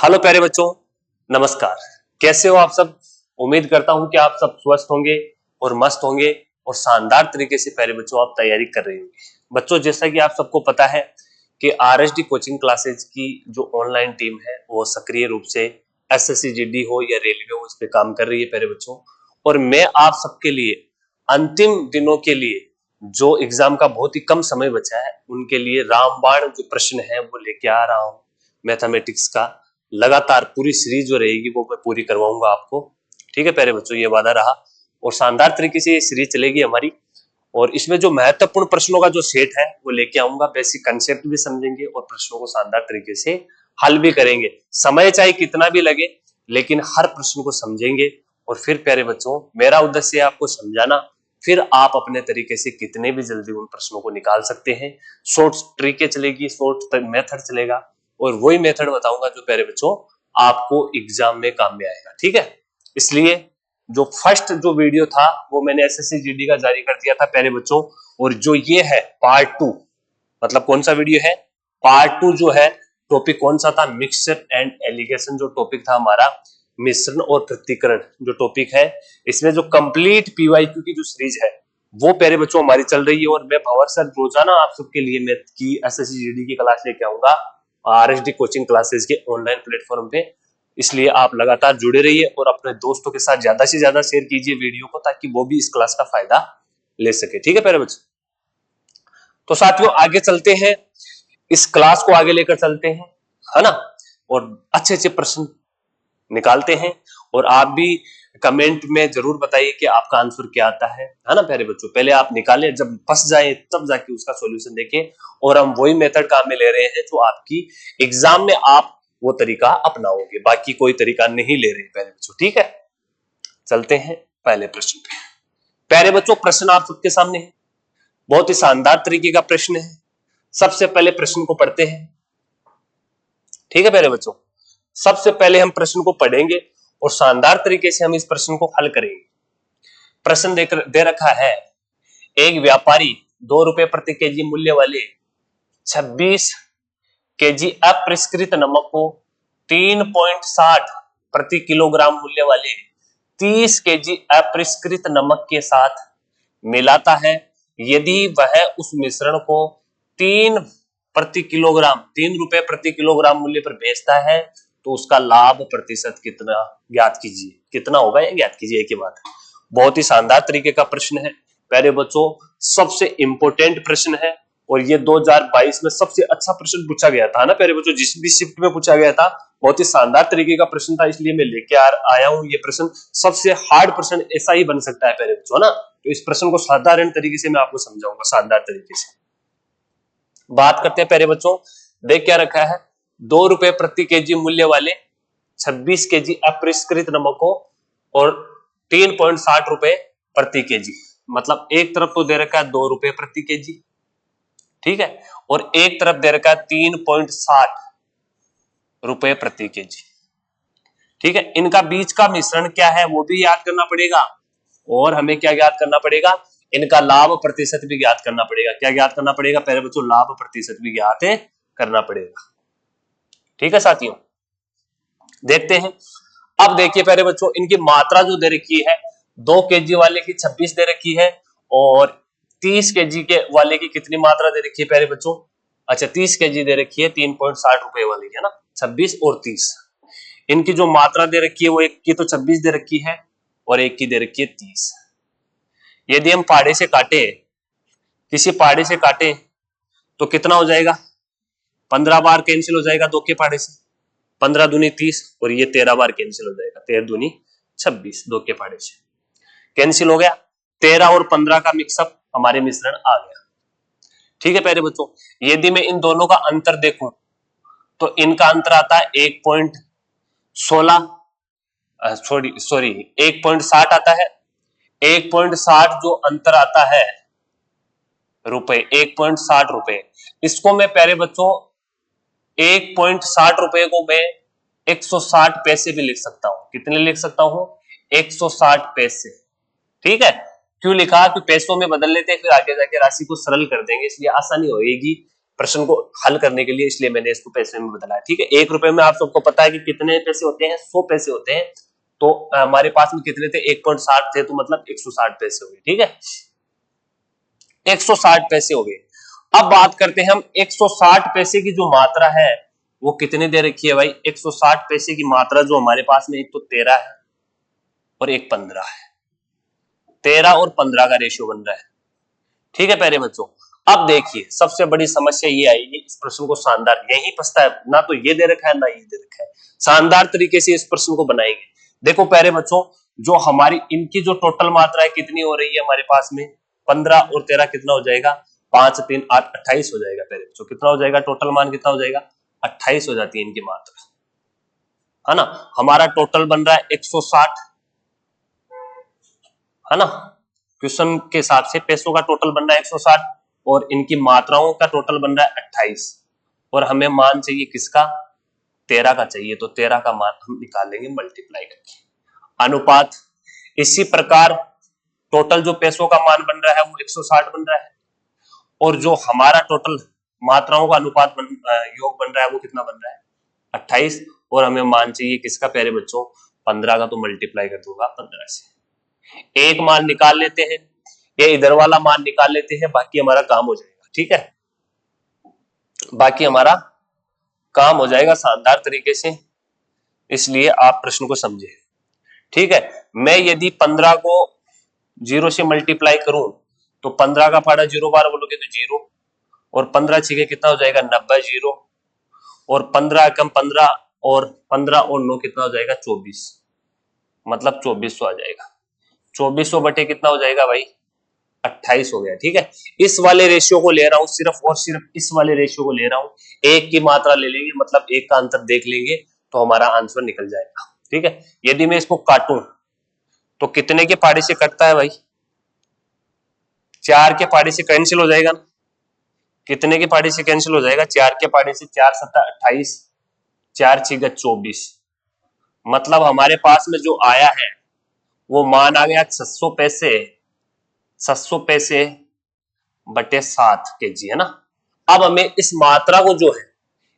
Hello प्यारे बच्चों, नमस्कार। कैसे हो आप सब? उम्मीद करता हूं कि आप सब स्वस्थ होंगे और मस्त होंगे और शानदार तरीके से प्यारे बच्चों आप तैयारी कर रहे होंगे। बच्चों, जैसा कि आप सबको पता है कि आरएसडी कोचिंग क्लासेज की जो ऑनलाइन टीम है वो सक्रिय रूप से एसएससी जीडी हो या रेलवे हो, इस पे काम कर रही है प्यारे बच्चों। और मैं आप सबके लिए अंतिम दिनों के लिए जो एग्जाम का बहुत ही कम समय बचा है उनके लिए रामबाण जो प्रश्न है वो लेके आ रहा हूं। मैथमेटिक्स का लगातार पूरी सीरीज जो रहेगी वो मैं पूरी करवाऊंगा आपको। ठीक है प्यारे बच्चों, ये वादा रहा और शानदार तरीके से ये सीरीज चलेगी हमारी। और इसमें जो महत्वपूर्ण प्रश्नों का जो सेट है वो लेके आऊंगा, बेसिक कंसेप्ट भी समझेंगे और प्रश्नों को शानदार तरीके से हल भी करेंगे। समय चाहे कितना भी लगे लेकिन हर प्रश्न को समझेंगे। और फिर प्यारे बच्चों, मेरा उद्देश्य है आपको समझाना, फिर आप अपने तरीके से कितने भी जल्दी उन प्रश्नों को निकाल सकते हैं। शॉर्ट ट्रिकें चलेगी, शॉर्ट मेथड चलेगा और वही मेथड बताऊंगा जो प्यारे बच्चों आपको एग्जाम में काम में आएगा। ठीक है, इसलिए जो फर्स्ट जो वीडियो था वो मैंने एसएससी जीडी का जारी कर दिया था प्यारे बच्चों। और जो ये है पार्ट 2, मतलब कौन सा वीडियो है? पार्ट 2 जो है, टॉपिक कौन सा था? मिक्सचर एंड एलिगेशन जो टॉपिक था हमारा, मिश्रण और पृथक्करण जो टॉपिक है। इसमें जो कंप्लीट पीवाईक्यू की जो सीरीज है वो प्यारे बच्चों हमारी चल रही है। और मैं भंवर सर रोजाना आप सबके लिए मैथ की एसएससी जीडी की क्लास लेके आऊंगा आरएसडी कोचिंग क्लासेस के ऑनलाइन प्लेटफॉर्म पे। इसलिए आप लगातार जुड़े रहिए और अपने दोस्तों के साथ ज्यादा से ज्यादा शेयर कीजिए वीडियो को, ताकि वो भी इस क्लास का फायदा ले सके। ठीक है प्यारे बच्चों, तो साथियों आगे चलते हैं, इस क्लास को आगे लेकर चलते हैं, है ना। और अच्छे अच्छे प्रश्न निकालते हैं और आप भी कमेंट में जरूर बताइए कि आपका आंसर क्या आता है ना प्यारे बच्चों। पहले आप निकालें, जब फंस जाए तब जाके उसका सॉल्यूशन देखें। और हम वही मेथड काम में ले रहे हैं जो आपकी एग्जाम में आप वो तरीका अपनाओगे, बाकी कोई तरीका नहीं ले रहे प्यारे बच्चों। ठीक है, चलते हैं पहले प्रश्न पे। प्यारे बच्चों, प्रश्न आप सबके सामने है, बहुत ही शानदार तरीके का प्रश्न है। सबसे पहले प्रश्न को पढ़ते हैं। ठीक है प्यारे बच्चों, सबसे पहले हम प्रश्न को पढ़ेंगे और शानदार तरीके से हम इस प्रश्न को हल करेंगे। प्रश्न दे रखा है, एक व्यापारी 2 रुपए प्रति केजी मूल्य वाले 26 केजी अपरिष्कृत नमक को 3.60 प्रति किलोग्राम मूल्य वाले 30 केजी अपरिष्कृत नमक के साथ मिलाता है। यदि वह उस मिश्रण को 3 रुपए प्रति किलोग्राम मूल्य पर बेचता है तो उसका लाभ प्रतिशत कितना ज्ञात कीजिए। कितना होगा ये ज्ञात कीजिए की बात है। बहुत ही शानदार तरीके का प्रश्न है प्यारे बच्चों, सबसे इंपोर्टेंट प्रश्न है और ये 2022 में सबसे अच्छा प्रश्न पूछा गया था ना प्यारे बच्चों, जिस भी शिफ्ट में पूछा गया था। बहुत ही शानदार तरीके का प्रश्न था, इसलिए मैं लेके आया हूं ये प्रश्न। सबसे हार्ड प्रश्न ऐसा ही बन सकता है प्यारे बच्चों ना। तो इस प्रश्न को साधारण तरीके से मैं आपको समझाऊंगा, शानदार तरीके से। बात करते हैं प्यारे बच्चों, देख क्या रखा है, 2 रुपए प्रति केजी मूल्य वाले 26 केजी अपरिष्कृत नमक को और 3.60 रुपए प्रति केजी, मतलब एक तरफ तो दे रखा है 2 रुपए प्रति केजी, ठीक है, और एक तरफ दे रखा है 3.60 रुपए प्रति केजी। ठीक है, इनका बीच का मिश्रण क्या है वो भी याद करना पड़ेगा और हमें क्या याद करना पड़ेगा, इनका लाभ प्रतिशत भी ज्ञात करना पड़ेगा। क्या ज्ञात करना पड़ेगा प्यारे बच्चों? लाभ प्रतिशत भी ज्ञात करना पड़ेगा। ठीक है साथियों, देखते हैं। अब देखिए प्यारे बच्चों, इनकी मात्रा जो दे रखी है, 2 केजी वाले की 26 दे रखी है और 30 केजी के वाले की कितनी मात्रा दे रखी है प्यारे बच्चों? अच्छा, 30 केजी दे रखी है 3.60 रुपए वाली, है ना। 26 और 30, इनकी जो मात्रा दे रखी है वो एक की तो 26 दे रखी है और एक की दे रखी है 30। यदि हम पाड़े से काटे, किसी पाड़े से काटे तो कितना हो जाएगा? 15 बार कैंसिल हो जाएगा 2 के पाड़े से, 15 दूनी 30 और ये 13 बार कैंसिल हो जाएगा, 13 दूनी 26, 2 के पाड़े से कैंसिल हो गया। 13 और 15 का मिक्सअप हमारे मिश्रण आ गया। ठीक है प्यारे बच्चों, यदि मैं इन दोनों का अंतर देखूं तो इनका अंतर आता है 1.16 सॉरी 1.60 आता है। 1.60 जो अंतर आता है रुपए, 1.60 रुपए, इसको मैं प्यारे बच्चों 1.60 रुपए को मैं 160 पैसे भी लिख सकता हूं। कितने लिख सकता हूं? 160 पैसे। ठीक है, क्यों लिखा? कि पैसों में बदल लेते हैं, फिर आगे जाके राशि को सरल कर देंगे, इसलिए आसानी होगी प्रश्न को हल करने के लिए, इसलिए मैंने इसको पैसे में बदला है। ठीक है, 1 रुपए में आप सबको पता है कि कितने पैसे होते हैं, 100 पैसे होते हैं। तो हमारे पास में कितने थे, 1.60 थे, तो मतलब 160 पैसे हो गए। ठीक है, 160 पैसे हो गए। अब बात करते हैं हम 160 पैसे की जो मात्रा है वो कितने दे रखी है भाई। 160 पैसे की मात्रा जो हमारे पास में, एक तो 13 है और एक 15 है। 13 और 15 का रेशियो बन रहा है। ठीक है प्यारे बच्चों, अब देखिए सबसे बड़ी समस्या ये आएगी इस प्रश्न को शानदार, यही फंसता है, ना तो ये दे रखा है ना ये दे रखा है। शानदार तरीके से इस प्रश्न को बनाएंगे। देखो प्यारे बच्चों, जो हमारी इनकी जो टोटल मात्रा है कितनी हो रही है हमारे पास में, 15 और 13 कितना हो जाएगा, 5 3 8 28 हो जाएगा प्यारे बच्चों। कितना हो जाएगा, टोटल मान कितना हो जाएगा, 28 हो जाती है इनकी मात्रा, है ना। हमारा टोटल बन रहा है 160, है ना। क्वेश्चन के हिसाब से पैसों का टोटल बन रहा है 160 और इनकी मात्राओं का टोटल बन रहा है 28, और हमें मान चाहिए किसका, 13 का चाहिए। तो 13 का मान हम निकाल लेंगे मल्टीप्लाई करके, अनुपात। इसी प्रकार टोटल जो पैसों का मान बन रहा है वो 160 बन रहा है, और जो हमारा टोटल मात्राओं का अनुपात योग बन रहा है वो कितना बन रहा है, 28, और हमें मान चाहिए किसका प्यारे बच्चों, 15 का। तो मल्टीप्लाई कर दूंगा 15 से, एक मान निकाल लेते हैं, ये इधर वाला मान निकाल लेते हैं, बाकी हमारा काम हो जाएगा। ठीक है, बाकी हमारा काम हो जाएगा शानदार तरीके से, इसलिए आप प्रश्न को समझे। ठीक है, मैं यदि 15 को 0 से मल्टीप्लाई करूं तो 15 का पाड़ा 0 बार बोलोगे तो 0, और 15 छीके कितना हो जाएगा, 90 0, और 15 कम 15 और 15 और 9 कितना हो जाएगा, 24, मतलब 2400 आ जाएगा। 2400 बटे कितना हो जाएगा भाई, 28 हो गया। ठीक है, इस वाले रेशियो को ले रहा हूं, सिर्फ और सिर्फ इस वाले रेशियो को ले रहा हूं, एक की मात्रा ले लेंगे, मतलब एक का अंतर देख लेंगे तो हमारा आंसर निकल जाएगा। ठीक है, यदि मैं इसको काटूं तो कितने के पाड़े से कटता है भाई, 4 के पाड़े से कैंसिल हो जाएगा ना। कितने के पाड़े से कैंसिल हो जाएगा, 4 के पाड़े से, 4 7 28, 4 6 24, मतलब हमारे पास में जो आया है वो मान आ गया 600 पैसे, 700 पैसे बटे 7 केजी, है ना। अब हमें इस मात्रा को जो है,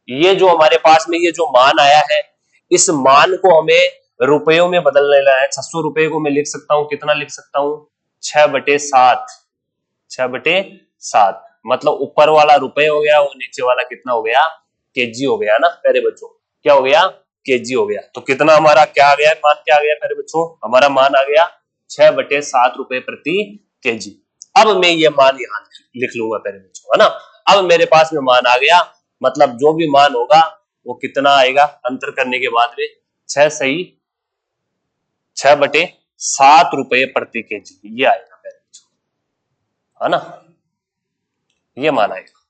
ये जो हमारे पास में ये जो मान आया है, इस मान को हमें रुपयों में बदल लेना है। 600 रुपए को मैं लिख सकता हूं, कितना लिख सकता हूं, 6 बटे 7, 6 बटे 7, मतलब ऊपर वाला रुपए हो गया और नीचे वाला कितना हो गया, केजी हो गया ना प्यारे बच्चों, क्या हो गया, केजी हो गया। तो कितना हमारा क्या आ गया, मान क्या आ गया प्यारे बच्चों, हमारा मान आ गया 6 बटे 7 रुपए प्रति केजी। अब मैं ये मान यहां लिख लूंगा प्यारे बच्चों, है ना। अब मेरे पास में मान आ गया, मतलब जो भी मान होगा वो कितना आएगा, अंतर करने के बाद में 6 सही 6 बटे 7 रुपए प्रति केजी, ये आएगा प्यारे बच्चों, है ना। ये मान आएगा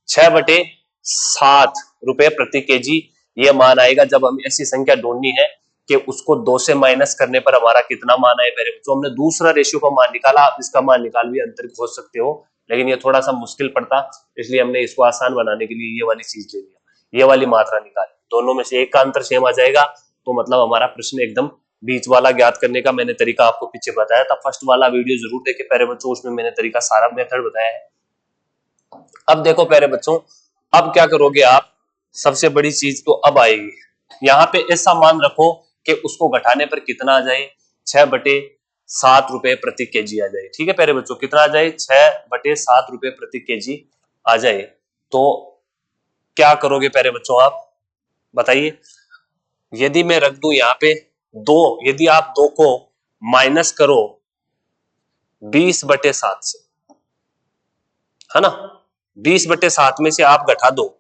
6 बटे 7 रुपए प्रति केजी, ये मान आएगा जब हमें ऐसी संख्या ढूंढनी है कि उसको 2 से माइनस करने पर हमारा कितना मान आए मेरे बच्चों। हमने दूसरा रेशियो का मान निकाला, आप इसका मान निकाल भी अंतर खोज सकते हो, लेकिन ये थोड़ा सा मुश्किल पड़ता, इसलिए हमने इसको आसान बनाने के लिए ये वाली चीज ले लिया, ये वाली मात्रा निकाली, दोनों में से एक का अंतर सेम आ जाएगा, तो मतलब हमारा प्रश्न एकदम बीच वाला ज्ञात करने का मैंने तरीका आपको पीछे बताया था। फर्स्ट वाला वीडियो जरूर देखे प्यारे बच्चों, उसमें मैंने तरीका सारा मेथड बताया है। अब देखो प्यारे बच्चों, अब क्या करोगे आप, सबसे बड़ी चीज तो अब आएगी, यहाँ पे ऐसा मान रखो कि उसको घटाने पर कितना आ जाए, 6 बटे 7 रुपए प्रति केजी आ जाए। ठीक है प्यारे बच्चों, कितना आ जाए, 6 बटे 7 रुपए प्रति केजी आ जाए। तो क्या करोगे प्यारे बच्चों आप बताइए, यदि मैं रख दूं यहाँ पे 2, यदि आप 2 को माइनस करो 20 बटे 7 से, है ना, 20 बटे 7 में से आप घटा दो,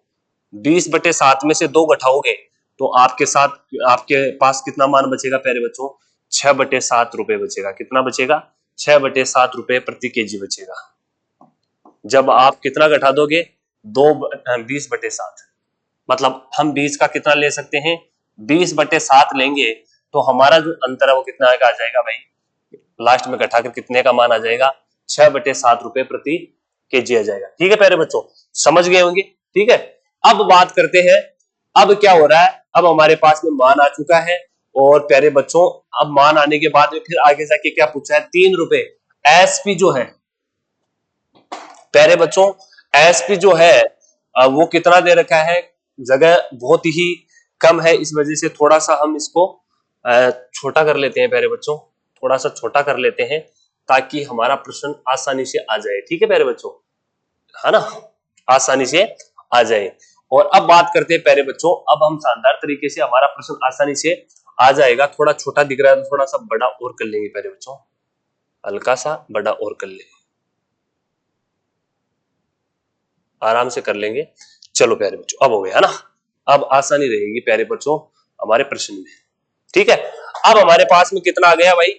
20 बटे 7 में से 2 घटाओगे तो आपके साथ आपके पास कितना मान बचेगा प्यारे बच्चों, 6 बटे 7 रुपए बचेगा। कितना बचेगा, 6 बटे 7 रुपए प्रति केजी बचेगा। जब आप कितना घटा दोगे, 20 बटे 7, मतलब हम 20 का कितना ले सकते हैं, 20 बटे 7 लेंगे तो हमारा जो अंतर है वो कितना आ जाएगा भाई, लास्ट में घटाकर कितने का मान आ जाएगा, 6 बटे 7 रुपए प्रति केजी आ जाएगा। ठीक है प्यारे बच्चों, समझ गए होंगे। ठीक है, अब बात करते हैं, अब क्या हो रहा है, अब हमारे पास में मान आ चुका है, और प्यारे बच्चों अब मान आने के बाद में फिर आगे जाके क्या पूछा है, 3 रुपए एसपी जो है प्यारे बच्चों, एसपी जो है वो कितना दे रखा है, जगह बहुत ही कम है, इस वजह से थोड़ा सा हम इसको छोटा कर लेते हैं प्यारे बच्चों, थोड़ा सा छोटा कर लेते हैं ताकि हमारा प्रश्न आसानी से आ जाए। ठीक है प्यारे बच्चों, है ना, आसानी से आ जाए। और अब बात करते हैं प्यारे बच्चों, अब हम शानदार तरीके से हमारा प्रश्न आसानी से आ जाएगा। थोड़ा छोटा दिख रहा है तो थोड़ा सा बड़ा और कर लेंगे प्यारे बच्चों, हल्का सा बड़ा और कर लेंगे, आराम से कर लेंगे। चलो प्यारे बच्चों, अब हो गया है ना, अब आसानी रहेगी प्यारे बच्चों हमारे प्रश्न में। ठीक है, अब हमारे पास में कितना आ गया भाई,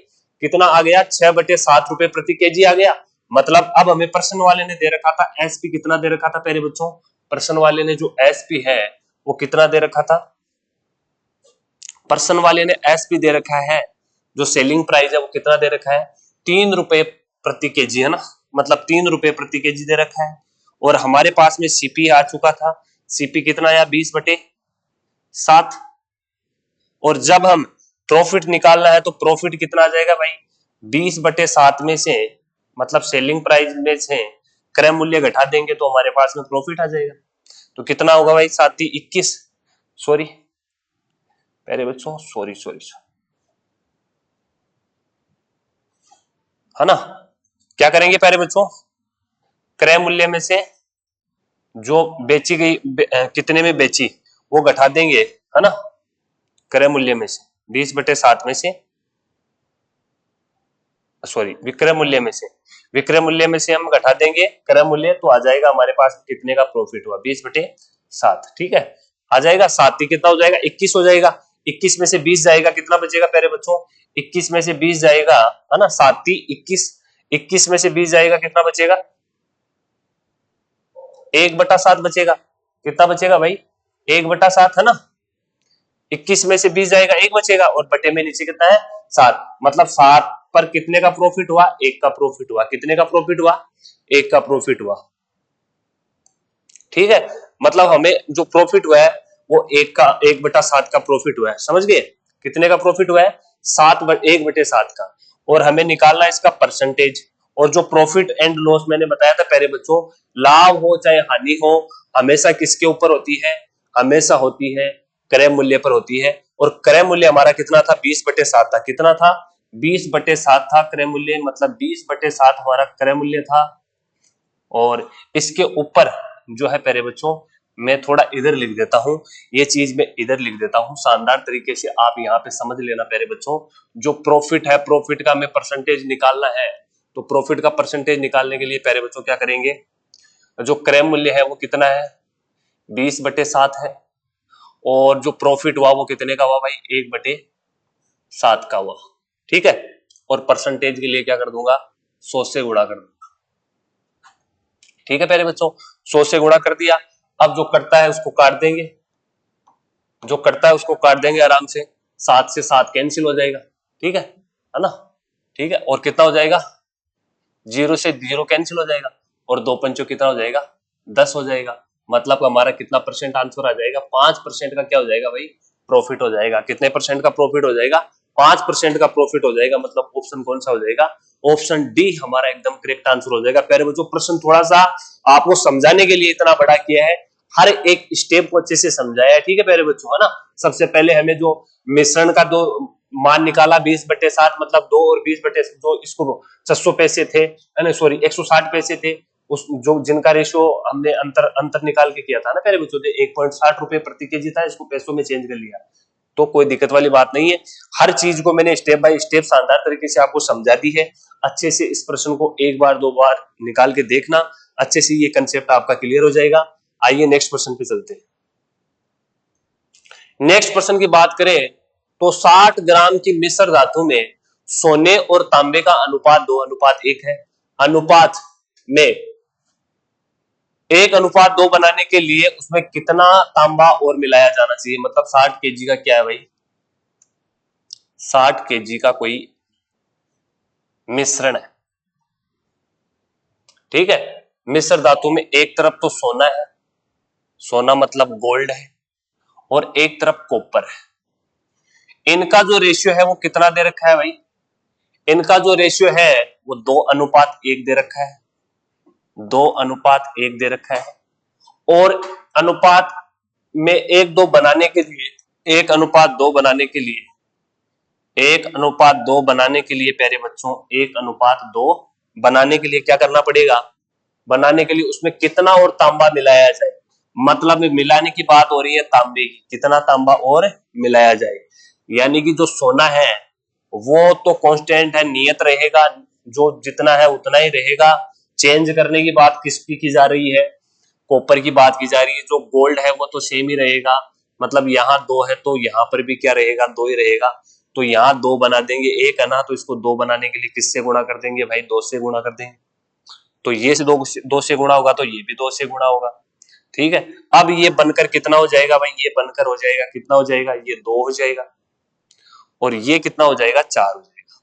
कितना आ गया, 6/7 रुपए प्रति केजी आ गया। मतलब अब हमें प्रश्न वाले ने दे रखा था एसपी, कितना दे रखा था प्यारे बच्चों, प्रश्न वाले ने जो एसपी है वो कितना दे रखा था, प्रश्न वाले ने एसपी दे रखा है, जो सेलिंग प्राइस है वो कितना दे रखा है, 3 रुपए प्रति केजी, है ना, मतलब 3 रुपए प्रति केजी दे रखा है। और हमारे पास में सीपी आ चुका था, सीपी कितना आया, 20/7। और जब हम प्रॉफिट निकालना है तो प्रॉफिट कितना आ जाएगा भाई, 20/7 में से, मतलब सेलिंग प्राइस में से क्रय मूल्य घटा देंगे तो हमारे पास में प्रॉफिट आ जाएगा। तो कितना होगा भाई, 7×21, सॉरी प्यारे बच्चों, सॉरी, है ना। क्या करेंगे प्यारे बच्चों, क्रय मूल्य में से जो बेची गई कितने में बेची वो घटा देंगे, है ना, क्रय मूल्य में से 20/7 में से, सॉरी विक्रय मूल्य में से, विक्रय मूल्य में से हम घटा देंगे क्रय मूल्य, तो आ जाएगा हमारे पास कितने का प्रॉफिट हुआ, 20/7। ठीक है, आ जाएगा 7 कितना हो जाएगा, 21 हो जाएगा। 21 में से 20 जाएगा, कितना बचेगा प्यारे बच्चों, 21 में से 20 जाएगा, है ना, 7×21, 21 में से 20 जाएगा, कितना बचेगा, 1/7 बचेगा। कितना बचेगा भाई, 1/7, है ना, 21 में से 20 जाएगा, 1 बचेगा, और बटे में नीचे कितना है, 7। मतलब 7 पर कितने का प्रॉफिट हुआ, 1 का प्रॉफिट हुआ। कितने का प्रॉफिट हुआ, 1 का प्रॉफिट हुआ। ठीक है, मतलब हमें जो प्रॉफिट हुआ है वो 1/7 का प्रॉफिट हुआ है, समझ गए, कितने का प्रॉफिट हुआ है, 1/7 का। और हमें निकालना है इसका परसेंटेज। और जो प्रॉफिट एंड लॉस मैंने बताया था प्यारे बच्चों, लाभ हो चाहे हानि हो, हमेशा किसके ऊपर होती है, हमेशा होती है क्रय मूल्य पर होती है। और क्रय मूल्य हमारा कितना था, 20/7 था। कितना था, 20/7 था क्रय मूल्य, मतलब 20/7 हमारा क्रय मूल्य था। और इसके ऊपर जो है प्यारे बच्चों, मैं थोड़ा इधर लिख देता हूं, ये चीज मैं इधर लिख देता हूं, शानदार तरीके से आप यहाँ पे समझ लेना प्यारे बच्चों। जो प्रॉफिट है, प्रॉफिट का हमें परसेंटेज निकालना है, तो प्रॉफिट का परसेंटेज निकालने के लिए प्यारे बच्चों क्या करेंगे, जो क्रय मूल्य है वो कितना है, 20/7 है। और जो प्रॉफिट हुआ वो कितने का हुआ भाई, 1/7 का हुआ। ठीक है, और परसेंटेज के लिए क्या कर दूंगा, 100 से गुणा कर दूंगा। ठीक है प्यारे बच्चों, 100 से गुणा कर दिया। अब जो कटता है उसको काट देंगे, जो कटता है उसको काट देंगे आराम से, 7 से 7 कैंसिल हो जाएगा। ठीक है ना, ठीक है, और कितना हो जाएगा, 0 से 0 कैंसिल हो जाएगा, और 2×5 कितना हो जाएगा, 10 हो जाएगा। मतलब हमारा कितना परसेंट आंसर आ जाएगा, 5% का क्या हो जाएगा भाई, प्रॉफिट हो जाएगा। कितने परसेंट का प्रॉफिट हो जाएगा, 5% का प्रॉफिट हो जाएगा। मतलब ऑप्शन कौन सा हो जाएगा, ऑप्शन डी हमारा एकदम करेक्ट आंसर हो जाएगा। प्यारे बच्चों, प्रश्न थोड़ा सा आपको समझाने के लिए इतना बड़ा किया है, हर एक स्टेप को अच्छे से समझाया है। ठीक है प्यारे बच्चों, है ना। सबसे पहले हमें जो मिश्रण का दो मान निकाला, 20/7, मतलब 2 और 20 जो इसको 600 पैसे थे, सॉरी 160 पैसे थे, उस जो जिनका रेशियो हमने अंतर अंतर निकाल के किया था ना प्यारे बच्चों, 1.60 रुपए प्रति केजी था, इसको पैसों में चेंज कर लिया, तो कोई दिक्कत वाली बात नहीं है। हर चीज को मैंने स्टेप बाय स्टेप शानदार तरीके से आपको समझा दी है। अच्छे से इस प्रश्न को एक बार दो बार निकाल के देखना, अच्छे से ये कंसेप्ट आपका क्लियर हो जाएगा। आइए नेक्स्ट प्रश्न पे चलते हैं। नेक्स्ट प्रश्न की बात करें तो 60 ग्राम की मिश्र धातु में सोने और तांबे का अनुपात 2:1 है। अनुपात में 1:2 बनाने के लिए उसमें कितना तांबा और मिलाया जाना चाहिए। मतलब 60 केजी का क्या है भाई, 60 केजी का कोई मिश्रण है, ठीक है। मिश्र धातु में एक तरफ तो सोना है, सोना मतलब गोल्ड है, और एक तरफ कॉपर है। इनका जो रेशियो है वो कितना दे रखा है भाई, इनका जो रेशियो है वो 2:1 दे रखा है, 2:1 दे रखा है। और अनुपात में 1:2 बनाने के लिए 1:2 बनाने के लिए 1:2 बनाने के लिए प्यारे बच्चों 1:2 बनाने के लिए क्या करना पड़ेगा? बनाने के लिए उसमें कितना और तांबा मिलाया जाए, मतलब मिलाने की बात हो रही है तांबे की, कितना तांबा और मिलाया जाए। यानी कि जो सोना है वो तो कांस्टेंट है, नियत रहेगा, जो जितना है उतना ही रहेगा। चेंज करने की बात किसकी की जा रही है? कॉपर की बात की जा रही है। जो गोल्ड है वो तो सेम ही रहेगा, मतलब यहाँ 2 है तो यहाँ पर भी क्या रहेगा? 2 ही रहेगा। तो यहाँ 2 बना देंगे, 1 है ना, तो इसको 2 बनाने के लिए किससे गुणा कर देंगे भाई? 2 से गुणा कर देंगे। तो ये से 2 से गुणा होगा तो ये भी 2 से गुणा होगा। ठीक है, अब ये बनकर कितना हो जाएगा भाई? ये बनकर हो जाएगा, कितना हो जाएगा? ये 2 हो जाएगा, और ये कितना हो जाएगा? 4 हो जाएगा।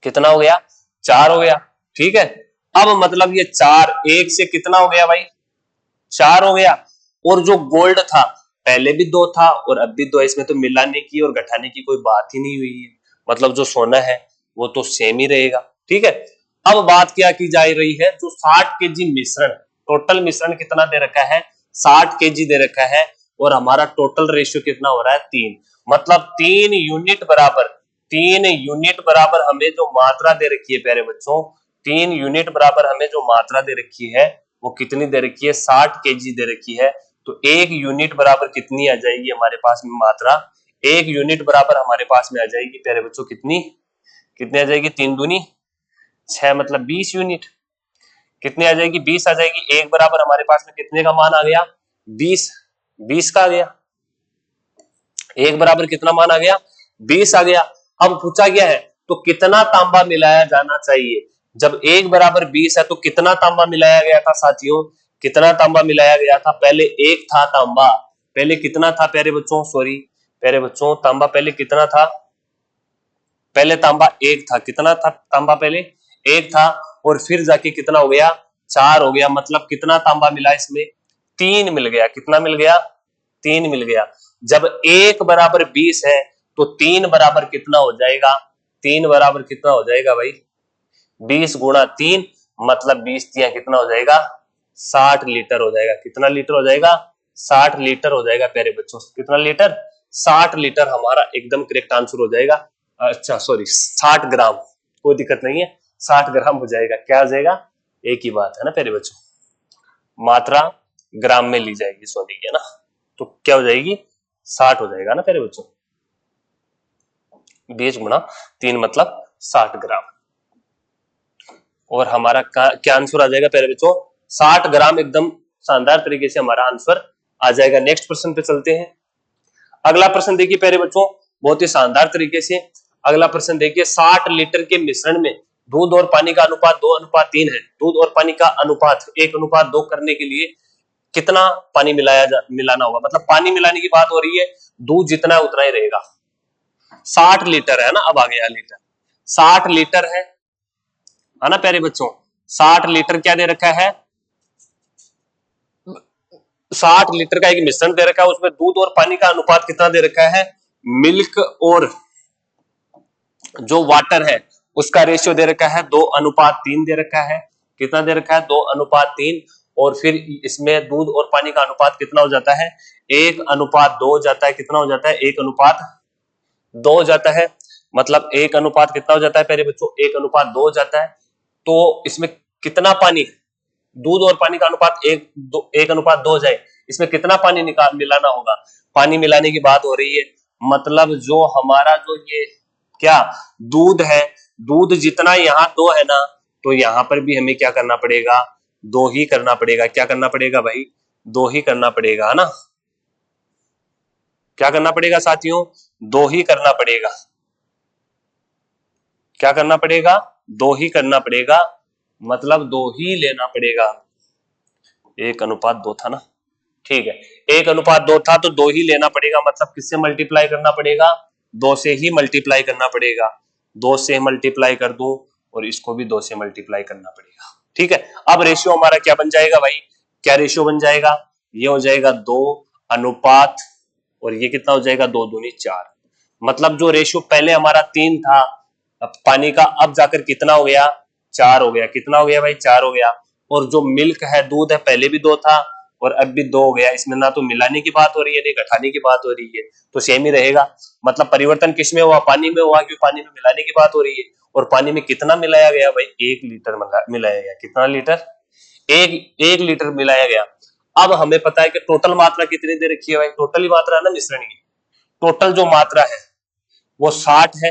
कितना हो गया? 4 हो गया। ठीक है, अब मतलब ये 4 1 से कितना हो गया भाई? 4 हो गया। और जो गोल्ड था पहले भी 2 था और अब भी 2 है, इसमें तो मिलाने की और घटाने की कोई बात ही नहीं हुई है, मतलब जो सोना है वो तो सेम ही रहेगा। ठीक है, अब बात क्या की जा रही है? जो 60 केजी मिश्रण, टोटल मिश्रण कितना दे रखा है? 60 केजी दे रखा है, और हमारा टोटल रेशियो कितना हो रहा है? 3, मतलब 3 यूनिट बराबर 3 यूनिट बराबर हमें जो मात्रा दे रखी है प्यारे बच्चों, 3 यूनिट बराबर हमें जो मात्रा दे रखी है वो कितनी दे रखी है? 60 केजी दे रखी है। तो 1 यूनिट बराबर कितनी आ जाएगी हमारे पास में मात्रा? 1 यूनिट बराबर हमारे पास में आ जाएगी प्यारे बच्चों कितनी? कितनी आ जाएगी? 3 दूनी 6, मतलब 20 यूनिट। कितनी आ जाएगी? 20 आ जाएगी। 1 बराबर हमारे पास में कितने का मान आ गया? 20, 20 का आ गया। 1 बराबर कितना मान आ गया? 20 आ गया। अब पूछा गया है तो कितना तांबा मिलाया जाना चाहिए? जब 1 बराबर 20 है तो कितना तांबा मिलाया गया था साथियों? कितना तांबा मिलाया गया था? पहले 1 था तांबा, पहले कितना था प्यारे बच्चों? सॉरी प्यारे बच्चों, तांबा पहले कितना था? पहले तांबा 1 था। कितना था तांबा? पहले 1 था, और फिर जाके कितना हो गया? 4 हो गया। मतलब कितना तांबा मिला इसमें? 3 मिल गया। कितना मिल गया? 3 मिल गया। जब 1 बराबर 20 है तो 3 बराबर कितना हो जाएगा? 3 बराबर कितना हो जाएगा भाई? 20 गुणा 3, मतलब 20 तिया कितना हो जाएगा? 60 लीटर हो जाएगा। कितना लीटर हो जाएगा? 60 लीटर हो जाएगा प्यारे बच्चों। कितना लीटर? 60 लीटर हमारा एकदम करेक्ट आंसर हो जाएगा। अच्छा सॉरी, 60 ग्राम, कोई दिक्कत नहीं है, 60 ग्राम हो जाएगा। क्या हो जाएगा? एक ही बात है ना प्यारे बच्चों, मात्रा ग्राम में ली जाएगी सोने की, है ना, तो क्या हो जाएगी? 60 हो जाएगा ना प्यारे बच्चों। 20 गुणा 3 मतलब 60 ग्राम, और हमारा क्या आंसर आ जाएगा प्यारे बच्चों? 60 ग्राम। एकदम शानदार तरीके से हमारा आंसर आ जाएगा। नेक्स्ट प्रश्न पे चलते हैं। अगला प्रश्न देखिए प्यारे बच्चों, बहुत ही शानदार तरीके से अगला प्रश्न देखिए। 60 लीटर के मिश्रण में दूध और पानी का अनुपात 2:3 है। दूध और पानी का अनुपात 1:2 करने के लिए कितना पानी मिलाना होगा? मतलब पानी मिलाने की बात हो रही है, दूध जितना है उतना ही रहेगा। 60 लीटर है ना, अब आ गया लीटर। 60 लीटर है ना प्यारे बच्चों, 60 लीटर क्या दे रखा है? 60 लीटर का एक मिश्रण दे रखा है, उसमें दूध और पानी का अनुपात कितना दे रखा है? मिल्क और जो वाटर है उसका रेशियो दे रखा है 2:3 दे रखा है। कितना दे रखा है? 2:3। और फिर इसमें दूध और पानी का अनुपात कितना हो जाता है? 1:2 हो जाता है। कितना हो जाता है? 1:2 हो जाता है। मतलब 1 अनुपात कितना हो जाता है प्यारे बच्चों? 1:2 हो जाता है। तो इसमें कितना पानी, दूध और पानी का अनुपात 1:2 हो जाए, इसमें कितना पानी मिलाना होगा? पानी मिलाने की बात हो रही है, मतलब जो हमारा जो ये क्या दूध है, दूध जितना यहाँ 2 है ना, तो यहाँ पर भी हमें क्या करना पड़ेगा? 2 ही करना पड़ेगा। क्या करना पड़ेगा भाई? 2 ही करना पड़ेगा, है ना। क्या करना पड़ेगा साथियों? 2 ही करना पड़ेगा। क्या करना पड़ेगा? 2 ही करना पड़ेगा, मतलब 2 ही लेना पड़ेगा। 1:2 था ना, ठीक है, 1:2 था तो 2 ही लेना पड़ेगा। मतलब किससे मल्टीप्लाई करना पड़ेगा? 2 से ही मल्टीप्लाई करना पड़ेगा। 2 से मल्टीप्लाई कर दूं और इसको भी 2 से मल्टीप्लाई करना पड़ेगा। ठीक है, अब रेशियो हमारा क्या बन जाएगा भाई? क्या रेशियो बन जाएगा? ये हो जाएगा 2 अनुपात, और ये कितना हो जाएगा? 2 दूनी 4। मतलब जो रेशियो पहले हमारा 3 था अब पानी का, अब जाकर कितना हो गया? 4 हो गया। कितना हो गया भाई? 4 हो गया। और जो मिल्क है, दूध है, पहले भी 2 था और अब भी 2 हो गया। इसमें ना तो मिलाने की बात हो रही है, नहीं घटाने की बात हो रही है, तो सेम ही रहेगा। मतलब परिवर्तन किसमें हुआ? पानी में हुआ, क्योंकि पानी में मिलाने की बात हो रही है। और पानी में कितना मिलाया गया भाई? 1 लीटर मिलाया गया। कितना लीटर? 1 लीटर मिलाया गया। अब हमें पता है कि टोटल मात्रा कितनी दे रखी है भाई? टोटल ही मात्रा है ना मिश्रण की। टोटल जो मात्रा है वो 60 है।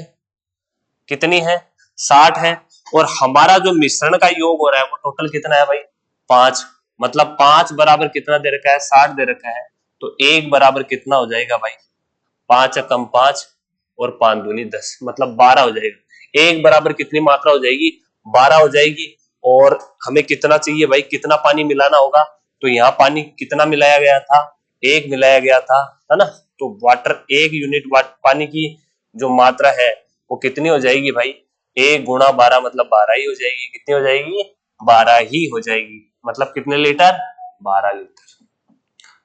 कितनी है? 60 है। और हमारा जो मिश्रण का योग हो रहा है वो टोटल कितना है भाई? 5। मतलब 5 बराबर कितना दे रखा है? 60 दे रखा है। तो 1 बराबर कितना हो जाएगा भाई? 5 कम 5 और 5 दूनी 10, मतलब 12 हो जाएगा। 1 बराबर कितनी मात्रा हो जाएगी? 12 हो जाएगी। और हमें कितना चाहिए भाई? कितना पानी मिलाना होगा? तो यहाँ पानी कितना मिलाया गया था? 1 मिलाया गया था, है ना? तो वाटर 1 यूनिट पानी की जो मात्रा है वो कितनी हो जाएगी भाई? 1 गुणा 12 मतलब 12 ही हो जाएगी। कितनी हो जाएगी? 12 ही हो जाएगी। मतलब कितने लीटर? 12 लीटर।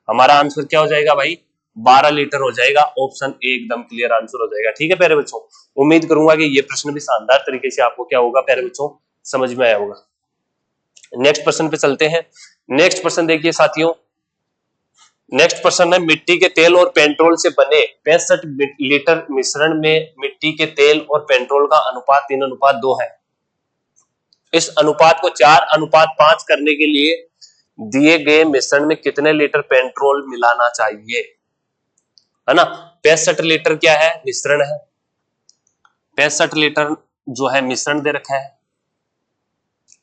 हमारा आंसर क्या हो जाएगा भाई? 12 लीटर हो जाएगा। ऑप्शन ए एकदम क्लियर आंसर हो जाएगा। ठीक है प्यारे बच्चों, उम्मीद करूंगा कि ये प्रश्न भी शानदार तरीके से आपको क्या होगा प्यारे बच्चों, समझ में आया होगा। नेक्स्ट प्रश्न पे चलते हैं। नेक्स्ट प्रश्न देखिए साथियों, नेक्स्ट प्रश्न है मिट्टी के तेल और पेट्रोल से बने 65 लीटर मिश्रण में मिट्टी के तेल और पेट्रोल का अनुपात 3:2 है। इस अनुपात को 4:5 करने के लिए दिए गए मिश्रण में कितने लीटर पेट्रोल मिलाना चाहिए? है ना? 65 लीटर क्या है? मिश्रण है। 65 लीटर जो है मिश्रण दे रखा है।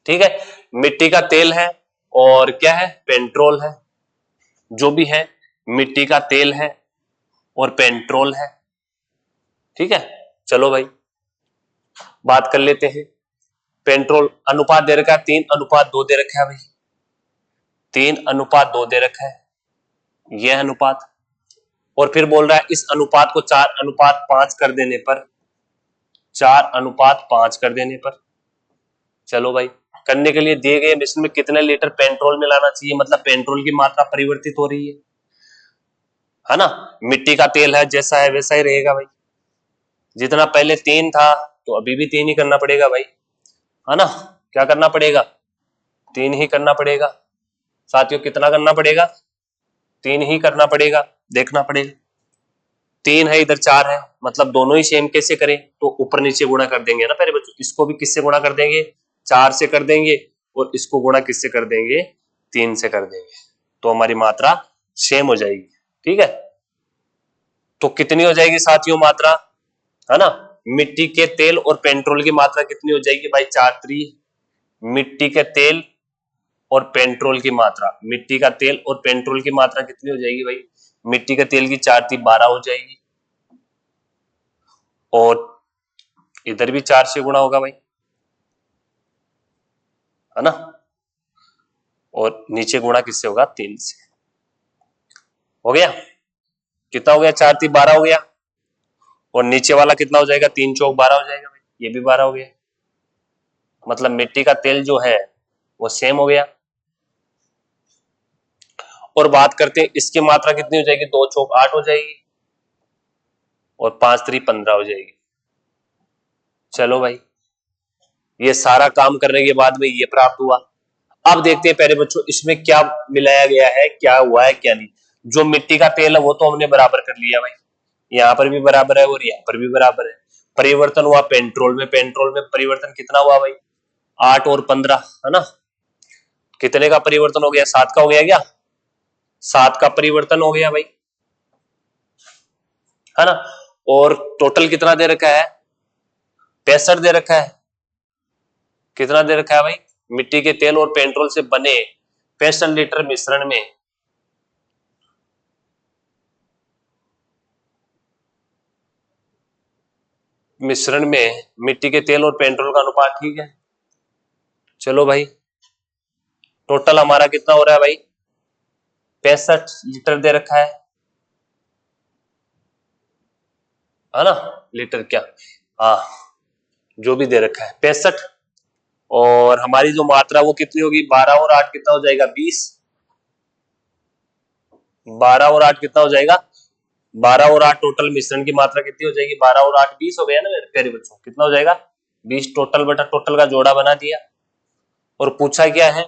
ठीक है, मिट्टी का तेल है और क्या है? पेट्रोल है। जो भी है, मिट्टी का तेल है और पेट्रोल है। ठीक है, चलो भाई बात कर लेते हैं। पेट्रोल अनुपात दे रखा है 3:2 दे रखा है भाई। 3:2 दे रखा है यह अनुपात। और फिर बोल रहा है इस अनुपात को 4:5 कर देने पर, 4:5 कर देने पर, चलो भाई करने के लिए दिए गए मिश्रण में कितने लीटर पेट्रोल मिलाना चाहिए? मतलब पेट्रोल की मात्रा परिवर्तित हो रही है ना? मिट्टी का तेल है, जैसा है वैसा ही रहेगा भाई। जितना पहले 3 था तो अभी भी 3 ही करना पड़ेगा भाई, है ना? क्या करना पड़ेगा? 3 ही करना पड़ेगा साथियों। कितना करना पड़ेगा? 3 ही करना पड़ेगा, देखना पड़ेगा। 3 है, इधर 4 है, मतलब दोनों ही सेम। कैसे करें? तो ऊपर नीचे गुणा कर देंगे ना पहले बच्चों। इसको भी किससे गुणा कर देंगे? 4 से कर देंगे। और इसको गुणा किससे कर देंगे? 3 से कर देंगे। तो हमारी मात्रा सेम हो जाएगी। ठीक है, तो कितनी हो जाएगी साथियों मात्रा? है ना? मिट्टी के तेल और पेट्रोल की मात्रा कितनी हो जाएगी भाई? 4 मिट्टी के तेल और पेट्रोल की मात्रा, मिट्टी का तेल और पेट्रोल की मात्रा कितनी हो जाएगी भाई? मिट्टी के तेल की 4×3 12 हो जाएगी। और इधर भी 4 से गुणा होगा भाई, है ना? और नीचे गुणा किससे होगा? 3 से। हो गया? कितना हो गया? 4×3 12 हो गया। और नीचे वाला कितना हो जाएगा? 3×4 12 हो जाएगा भाई। ये भी 12 हो गया। मतलब मिट्टी का तेल जो है वो सेम हो गया। और बात करते हैं इसकी मात्रा कितनी हो जाएगी? 2×4 8 हो जाएगी और 5×3 15 हो जाएगी। चलो भाई, ये सारा काम करने के बाद में ये प्राप्त हुआ। अब देखते हैं प्यारे बच्चों इसमें क्या मिलाया गया है, क्या हुआ है क्या नहीं। जो मिट्टी का तेल है वो तो हमने बराबर कर लिया भाई, यहाँ पर भी बराबर है और यहाँ पर भी बराबर है। परिवर्तन हुआ पेट्रोल में, पेट्रोल में परिवर्तन कितना हुआ भाई? 8 और 15, है ना? कितने का परिवर्तन हो गया? 7 का हो गया क्या? 7 का परिवर्तन हो गया भाई, है ना? और टोटल कितना दे रखा है? 65 दे रखा है। कितना दे रखा है भाई? मिट्टी के तेल और पेट्रोल से बने 65 लीटर मिश्रण में मिट्टी के तेल और पेट्रोल का अनुपात। ठीक है, चलो भाई टोटल हमारा कितना हो रहा है भाई? 65 लीटर दे रखा है ना? लीटर क्या, हाँ जो भी दे रखा है 65। और हमारी जो मात्रा वो कितनी होगी? 12 और 8 कितना हो जाएगा? 20। 12 और 8 कितना हो जाएगा? 12 और 8 टोटल मिश्रण की मात्रा कितनी हो जाएगी? 12 और 8 20 हो गया ना मेरे प्यारे बच्चों। कितना हो जाएगा? 20 टोटल बटा टोटल का जोड़ा बना दिया। और पूछा क्या है?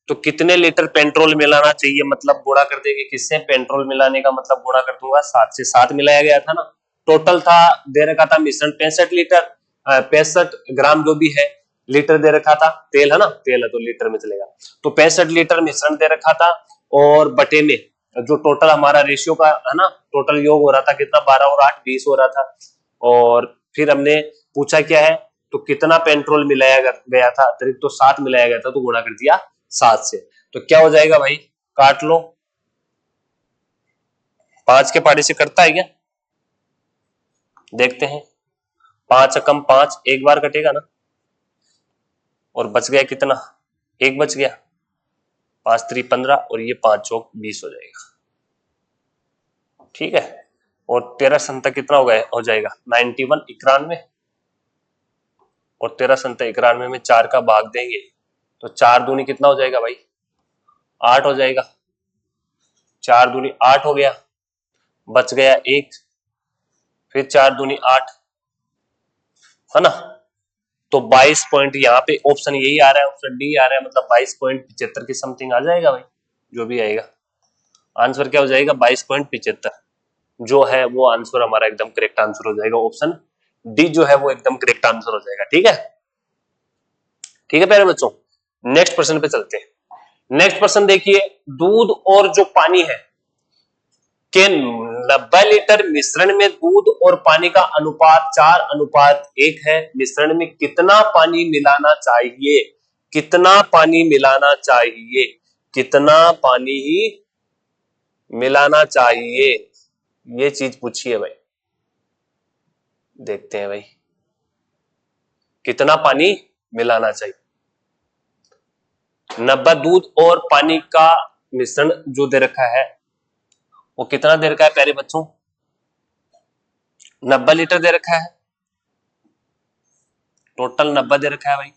तो कितने लीटर पेट्रोल मिलाना चाहिए, मतलब गुणा कर देंगे किससे, पेट्रोल मिलाने का मतलब गुणा कर दूंगा 7 से, 7 मिलाया गया था ना, टोटल था दे रखा था मिश्रण 65 लीटर, 65 ग्राम जो भी है लीटर दे रखा था, तेल है ना, तेल है तो लीटर में चलेगा, तो 65 लीटर मिश्रण दे रखा था, और बटे में जो टोटल हमारा रेशियो का है ना, टोटल योग हो रहा था कितना, 12 और 8 20 हो रहा था, और फिर हमने पूछा क्या है, तो कितना पेट्रोल मिलाया गया था अतिरिक्त, तो 7 मिलाया गया था, तो गुणा कर दिया 7 से, तो क्या हो जाएगा भाई, काट लो, 5 के पाड़े से कटता है क्या, देखते हैं, 5 कम 5 एक बार कटेगा ना, और बच गया कितना, एक बच गया, 5 3 15 और ये 5 चौक 20 हो जाएगा, ठीक है, और 13 संता कितना हो जाएगा 91 91, और 13 संता 91 में 4 का भाग देंगे तो 4 दूनी कितना हो जाएगा भाई, 8 हो जाएगा, 4 दूनी 8 हो गया, बच गया 1, फिर 4 दूनी 8 है ना, तो 22 पॉइंट, यहाँ पे ऑप्शन यही आ रहा है, ऑप्शन डी आ रहा है, मतलब 22.75 के समथिंग आ जाएगा भाई, जो भी आएगा आंसर क्या हो जाएगा 22.75, जो है वो आंसर हमारा एकदम करेक्ट आंसर हो जाएगा, ऑप्शन डी जो है वो एकदम करेक्ट आंसर हो जाएगा, ठीक है, ठीक है प्यारे बच्चों, नेक्स्ट प्रश्न पे चलते हैं। नेक्स्ट प्रश्न देखिए, दूध और जो पानी है के 90 लीटर मिश्रण में दूध और पानी का अनुपात 4:1 है, मिश्रण में कितना पानी मिलाना चाहिए, कितना पानी मिलाना चाहिए, कितना पानी ही मिलाना चाहिए, ये चीज पूछी है भाई, देखते हैं भाई, कितना पानी मिलाना चाहिए, 90 दूध और पानी का मिश्रण जो दे रखा है वो कितना दे रखा है प्यारे बच्चों, 90 लीटर दे रखा है, टोटल 90 दे रखा है भाई,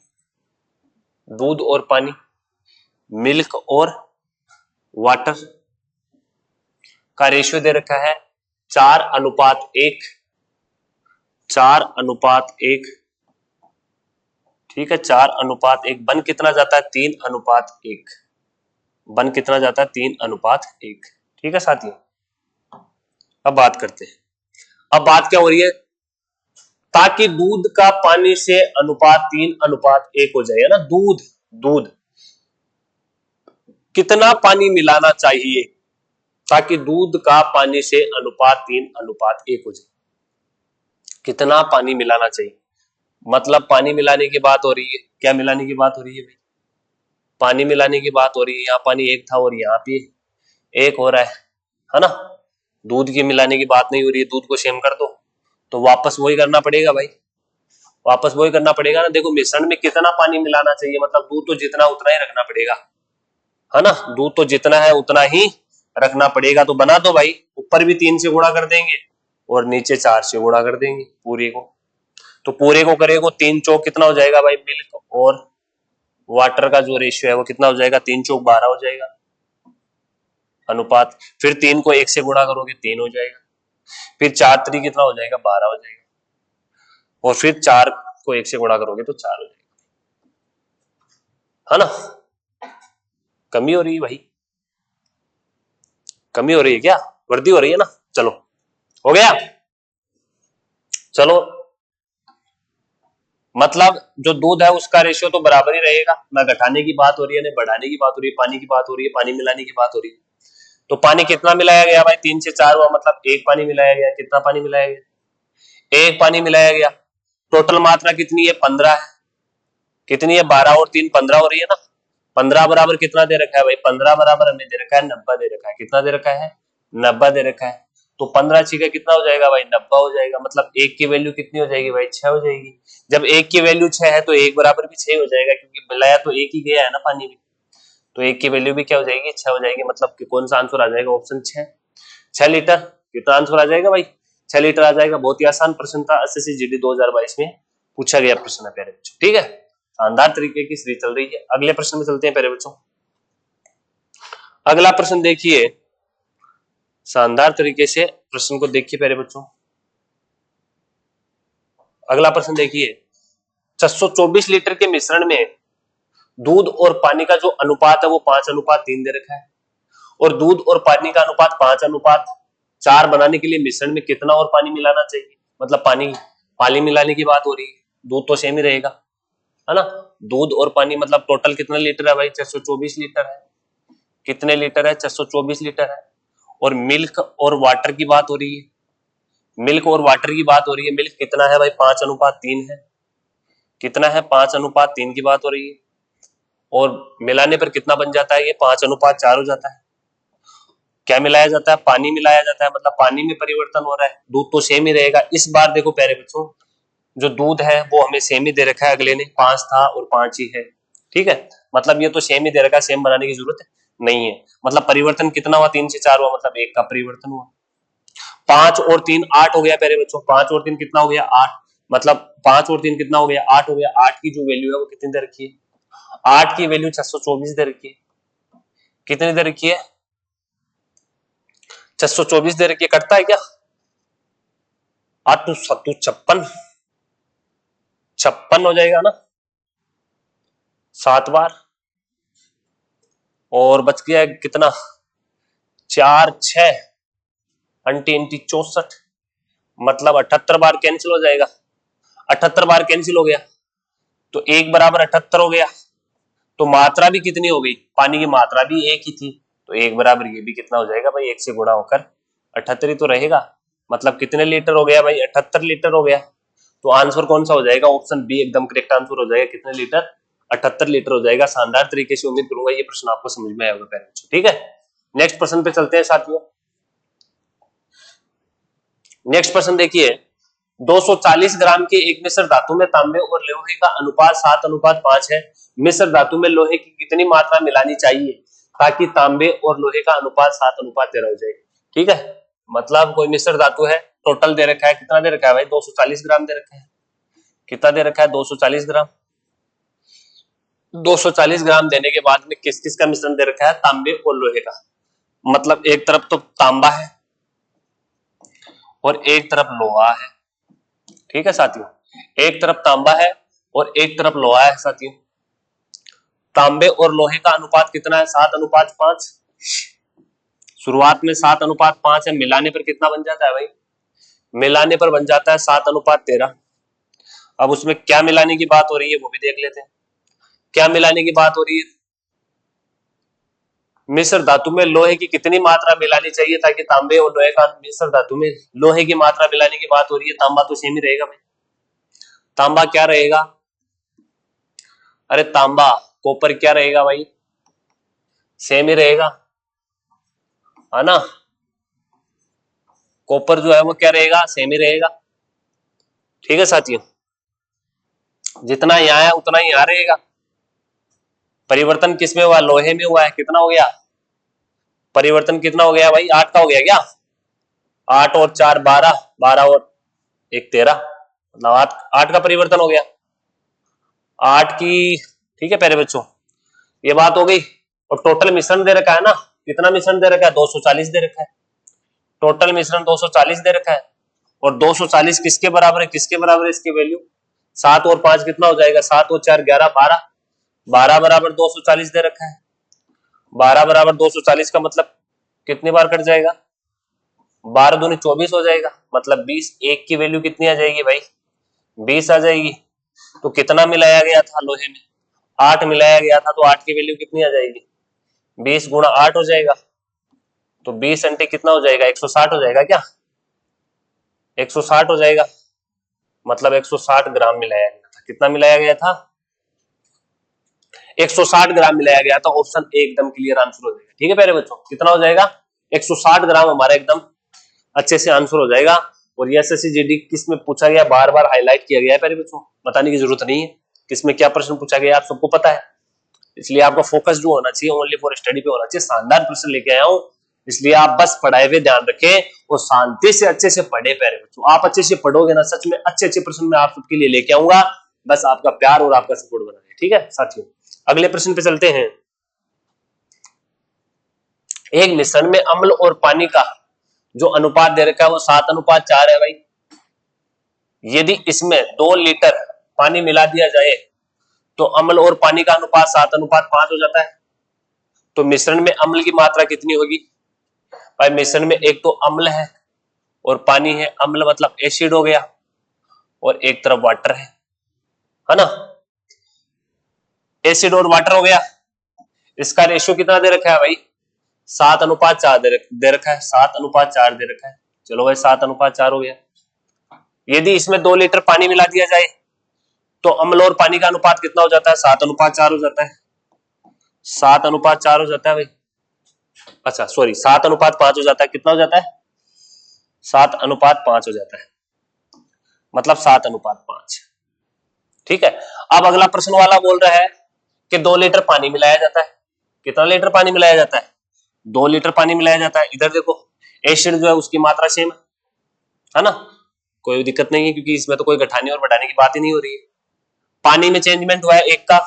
दूध और पानी, मिल्क और वाटर का रेशियो दे रखा है 4:1, 4:1, ठीक है, 4:1, बन कितना जाता है 3:1, बन कितना जाता है 3:1, ठीक है साथियों। अब बात करते हैं, अब बात क्या हो रही है, ताकि दूध का पानी से अनुपात 3:1 हो जाए, है ना, दूध दूध कितना पानी मिलाना चाहिए ताकि दूध का पानी से अनुपात 3:1 हो जाए, कितना पानी मिलाना चाहिए, मतलब पानी मिलाने की बात हो रही है, क्या मिलाने की बात हो रही है भाई, पानी मिलाने की बात हो रही है, यहाँ पानी एक था और यहाँ पे एक हो रहा है ना, दूध की मिलाने की बात नहीं हो रही है, दूध को सेम कर दो, तो वापस वही करना पड़ेगा भाई, वापस वही करना पड़ेगा ना, देखो मिश्रण में कितना पानी मिलाना चाहिए, मतलब दूध तो जितना उतना ही रखना पड़ेगा, है ना, दूध तो जितना है उतना ही रखना पड़ेगा, तो बना दो भाई, ऊपर भी 3 से गुणा कर देंगे और नीचे 4 से गुणा कर देंगे पूरे को, तो पूरे को करेगा 3 चौक कितना हो जाएगा भाई, मिल्क और वाटर का जो रेशियो है वो कितना हो जाएगा, 3 चौक 12 हो जाएगा अनुपात, फिर 3 को 1 से गुणा करोगे 3 हो जाएगा, फिर 4 3 कितना हो जाएगा 12 हो जाएगा, और फिर 4 को 1 से गुणा करोगे तो 4 हो जाएगा, है ना, कमी हो रही है भाई, कमी हो रही है क्या, वृद्धि हो रही है ना, चलो हो गया, चलो मतलब जो दूध है उसका रेशियो तो बराबर ही रहेगा, ना घटाने की बात हो रही है ना बढ़ाने की बात हो रही है, पानी की बात हो रही है, पानी मिलाने की बात हो रही है, तो पानी कितना मिलाया गया भाई, 3 से 4 हुआ, मतलब एक पानी मिलाया गया, कितना पानी मिलाया गया, एक पानी मिलाया गया, टोटल मात्रा कितनी है 15 है, कितनी है 12 और 3 15 हो रही है ना, 15 बराबर कितना दे रखा है भाई, 15 बराबर हमें दे रखा है 90 दे रखा है, कितना दे रखा है 90 दे रखा है, तो 15 छिका कितना हो जाएगा भाई 90 हो जाएगा, मतलब एक की वैल्यू कितनी हो जाएगी भाई 6 हो जाएगी, जब एक की वैल्यू 6 है तो एक बराबर भी 6 हो जाएगा, क्योंकि मिलाया तो एक ही गया है ना पानी में, तो एक की वैल्यू भी क्या हो जाएगी 6 हो जाएगी, मतलब कि कौन सा आंसर आ जाएगा, ऑप्शन 6 लीटर, कितना आंसर आ जाएगा भाई 6 लीटर आ जाएगा, बहुत ही आसान प्रश्न था, एसएससी जीडी 2022 में पूछा गया प्रश्न है प्यारे बच्चों, ठीक है, शानदार तरीके की सीरीज चल रही है, अगले प्रश्न में चलते हैं प्यारे बच्चों, अगला प्रश्न देखिए, शानदार तरीके से प्रश्न को देखिए प्यारे बच्चों, अगला प्रश्न देखिए, 624 लीटर के मिश्रण में दूध और पानी का जो अनुपात है वो 5:3 दे रखा है, और दूध और पानी का अनुपात 5:4 बनाने के लिए मिश्रण में कितना और पानी मिलाना चाहिए, मतलब पानी पानी मिलाने की बात हो रही है, दूध तो सेम ही रहेगा, है ना। दूध और पानी मतलब टोटल कितना लीटर है भाई, 624 लीटर है। कितने लीटर है, 624 लीटर है। और मिल्क और वाटर की बात हो रही है, मिल्क और वाटर की बात हो रही है, मिल्क कितना है भाई, 5:3 है। कितना है, 5:3 की बात हो रही है। और मिलाने पर कितना बन जाता है, ये 5:4 हो जाता है। क्या मिलाया जाता है, पानी मिलाया जाता है, मतलब पानी में परिवर्तन हो रहा है, दूध तो सेम ही रहेगा। इस बार देखो प्यारे बच्चों, जो दूध है वो हमें सेम ही दे रखा है, अगले ने 5 था और 5 ही है, ठीक है। मतलब ये तो सेम ही दे रखा है, सेम बनाने की जरूरत नहीं है। मतलब परिवर्तन कितना हुआ, 3 से 4 हुआ, मतलब 1 का परिवर्तन हुआ। 5 और 3 8 हो गया प्यारे बच्चों, 5 और 3 कितना हो गया, 8। मतलब 5 और 3 कितना हो गया, 8 हो गया। 8 की जो वैल्यू है वो कितनी दे रखी है, 8 की वैल्यू 624 दे रखी है। कितनी दे रखी है, 624 दे रखी है। कटता है क्या, 8 7 56, 56 हो जाएगा ना 7 बार। और बच गया कितना, 4 6 अंटी अंटी 64, मतलब 78 बार कैंसिल हो जाएगा। 78 बार कैंसिल हो गया तो 1 बराबर 78 हो गया। तो मात्रा भी कितनी हो गई, पानी की मात्रा भी 1 ही थी, तो 1 बराबर ये भी कितना हो जाएगा भाई, 1 से गुणा होकर 78 ही तो रहेगा। मतलब कितने लीटर हो गया भाई, 78 लीटर हो गया। तो आंसर कौन सा हो जाएगा, ऑप्शन बी एकदम करेक्ट आंसर हो जाएगा। कितने लीटर, 78 लीटर हो जाएगा। शानदार तरीके से, उम्मीद करूंगा ये प्रश्न आपको समझ में आया होगा पेरेंट्स, ठीक है। नेक्स्ट प्रश्न पे चलते हैं साथियों। नेक्स्ट प्रश्न देखिए, 240 ग्राम के एक मिश्र धातु में तांबे और लोहे का अनुपात 7:5 है। मिश्र धातु में लोहे की कितनी मात्रा मिलानी चाहिए ताकि तांबे और लोहे का अनुपात 7:13 हो जाए, ठीक है। मतलब कोई मिश्र धातु है, टोटल दे रखा है, कितना दे रखा है भाई, 240 ग्राम दे रखा है। कितना दे रखा है, 240 ग्राम। 240 ग्राम देने के बाद में किस किस का मिश्रण दे रखा है, तांबे और लोहे का। मतलब एक तरफ तो तांबा है और एक तरफ लोहा है, ठीक है साथियों। एक तरफ तांबा है और एक तरफ लोहा है साथियों। तांबे और लोहे का अनुपात कितना है, 7:5। शुरुआत में 7:5 है, मिलाने पर कितना बन जाता है भाई, मिलाने पर बन जाता है 7:13। अब उसमें क्या मिलाने की बात हो रही है वो भी देख लेते हैं। क्या मिलाने की बात हो रही है, मिश्र धातु में लोहे की कितनी मात्रा मिलानी चाहिए ताकि तांबे और लोहे का, मिश्र धातु में लोहे की मात्रा मिलाने की बात हो रही है। तांबा तो सेम ही रहेगा भाई, तांबा क्या रहेगा, अरे तांबा कॉपर क्या रहेगा भाई, सेम ही रहेगा, है ना। कॉपर जो है वो क्या रहेगा, सेम ही रहेगा, ठीक है साथियों। जितना यहाँ है उतना ही यहाँ रहेगा। परिवर्तन किसमें हुआ, लोहे में हुआ है। कितना हो गया, परिवर्तन कितना हो गया भाई, 8 का हो गया क्या, 8 और 4 12, 12 और 1 13, मतलब 8 का परिवर्तन हो गया, 8 की, ठीक है प्यारे बच्चों, ये बात हो गई। और टोटल मिश्रण दे रखा है ना, कितना मिश्रण दे रखा है, 240 दे रखा है। टोटल मिश्रण 240 दे रखा है। और 240 किसके बराबर है, किसके बराबर है इसकी वैल्यू, 7 और 5 कितना हो जाएगा, 7 और 4 11 12, 12 बराबर 240 दे रखा है। 12 बराबर 240 का मतलब कितनी बार कट जाएगा, 12 दूनी 24 हो जाएगा, मतलब 20। एक की वैल्यू कितनी आ जाएगी भाई, 20 आ जाएगी। तो कितना मिलाया गया था लोहे में, 8 मिलाया गया था, तो 8 की वैल्यू कितनी आ जाएगी, 20 गुणा 8 हो जाएगा। तो 20 अंटे कितना हो जाएगा, 160 हो जाएगा क्या, 160 हो जाएगा। मतलब 160 ग्राम मिलाया गया था। कितना मिलाया गया था, 160 ग्राम मिलाया गया था। ऑप्शन ए एकदम क्लियर आंसर हो जाएगा, ठीक है प्यारे बच्चों। कितना हो जाएगा, 160 ग्राम हमारा एकदम अच्छे से आंसर हो जाएगा। और ये एसएससी जीडी किस में पूछा गया, बार बार हाईलाइट किया गया है प्यारे बच्चों, बताने की जरूरत नहीं है किसमें क्या प्रश्न पूछा गया, आप सबको पता है। इसलिए आपका फोकस जो होना चाहिए ओनली फॉर स्टडी पे होना चाहिए। शानदार प्रश्न लेके आया हूं, इसलिए आप बस पढ़ाए हुए ध्यान रखें और शांति से अच्छे से पढ़े प्यारे बच्चों। आप अच्छे से पढ़ोगे ना, सच में अच्छे अच्छे प्रश्न मैं आप सबके लिए लेके आऊंगा, बस आपका प्यार और आपका सपोर्ट बना है, ठीक है साथियों। अगले प्रश्न पे चलते हैं। एक मिश्रण में अम्ल और पानी का जो अनुपात दे रखा है वो 7:4 है भाई। यदि इसमें 2 लीटर पानी मिला दिया जाए तो अम्ल और पानी का अनुपात 7:5 हो जाता है। तो मिश्रण में अम्ल की मात्रा कितनी होगी भाई? मिश्रण में एक तो अम्ल है और पानी है। अम्ल मतलब एसिड हो गया और एक तरफ वाटर है ना। एसिड और वाटर हो गया। इसका रेशियो कितना दे रखा है भाई? 7:4 दे रखा है। 7:4 दे रखा है। चलो भाई 7:4 हो गया। यदि इसमें 2 लीटर पानी मिला दिया जाए तो अम्ल और पानी का अनुपात कितना हो जाता है? 7:4 हो जाता है। 7:4 हो जाता है भाई। अच्छा सॉरी, 7:5 हो जाता है। कितना हो जाता है? 7:5 हो जाता है, मतलब 7:5। ठीक है। अब अगला प्रश्न वाला बोल रहा है कि 2 लीटर पानी मिलाया जाता है। कितना लीटर पानी मिलाया जाता है? 2 लीटर पानी मिलाया जाता है। इधर देखो एसिड जो है उसकी मात्रा सेम है ना, कोई दिक्कत नहीं है, क्योंकि इसमें तो कोई घटाने और बढ़ाने की बात ही नहीं हो रही है। पानी में चेंजमेंट हुआ है 1 का,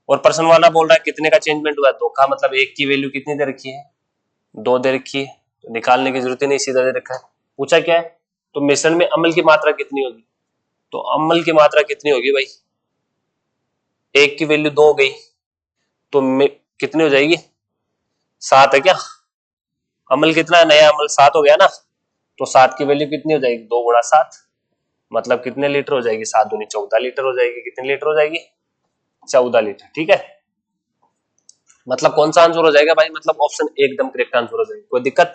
और प्रश्न वाला बोल रहा है कितने का चेंजमेंट हुआ है? 2 का। मतलब 1 की वैल्यू कितनी दे रखी है? 2 दे रखी है, तो निकालने की जरूरत ही नहीं, सीधा दे रखा है। पूछा क्या है? तो मिश्रण में अम्ल की मात्रा कितनी होगी? तो अम्ल की मात्रा कितनी होगी भाई? 1 की वैल्यू 2 हो गई, तो कितनी हो जाएगी? 7 है क्या? अम्ल कितना है? नया अम्ल 7 हो गया ना, तो 7 की वैल्यू कितनी हो जाएगी? 2 गुणा 7, मतलब कितने लीटर हो जाएगी? 7 दूनी 14 लीटर हो जाएगी। कितने लीटर हो जाएगी? 14 लीटर। ठीक है, मतलब कौन सा आंसर हो जाएगा भाई? मतलब ऑप्शन एकदम करेक्ट आंसर हो जाएगा। कोई दिक्कत?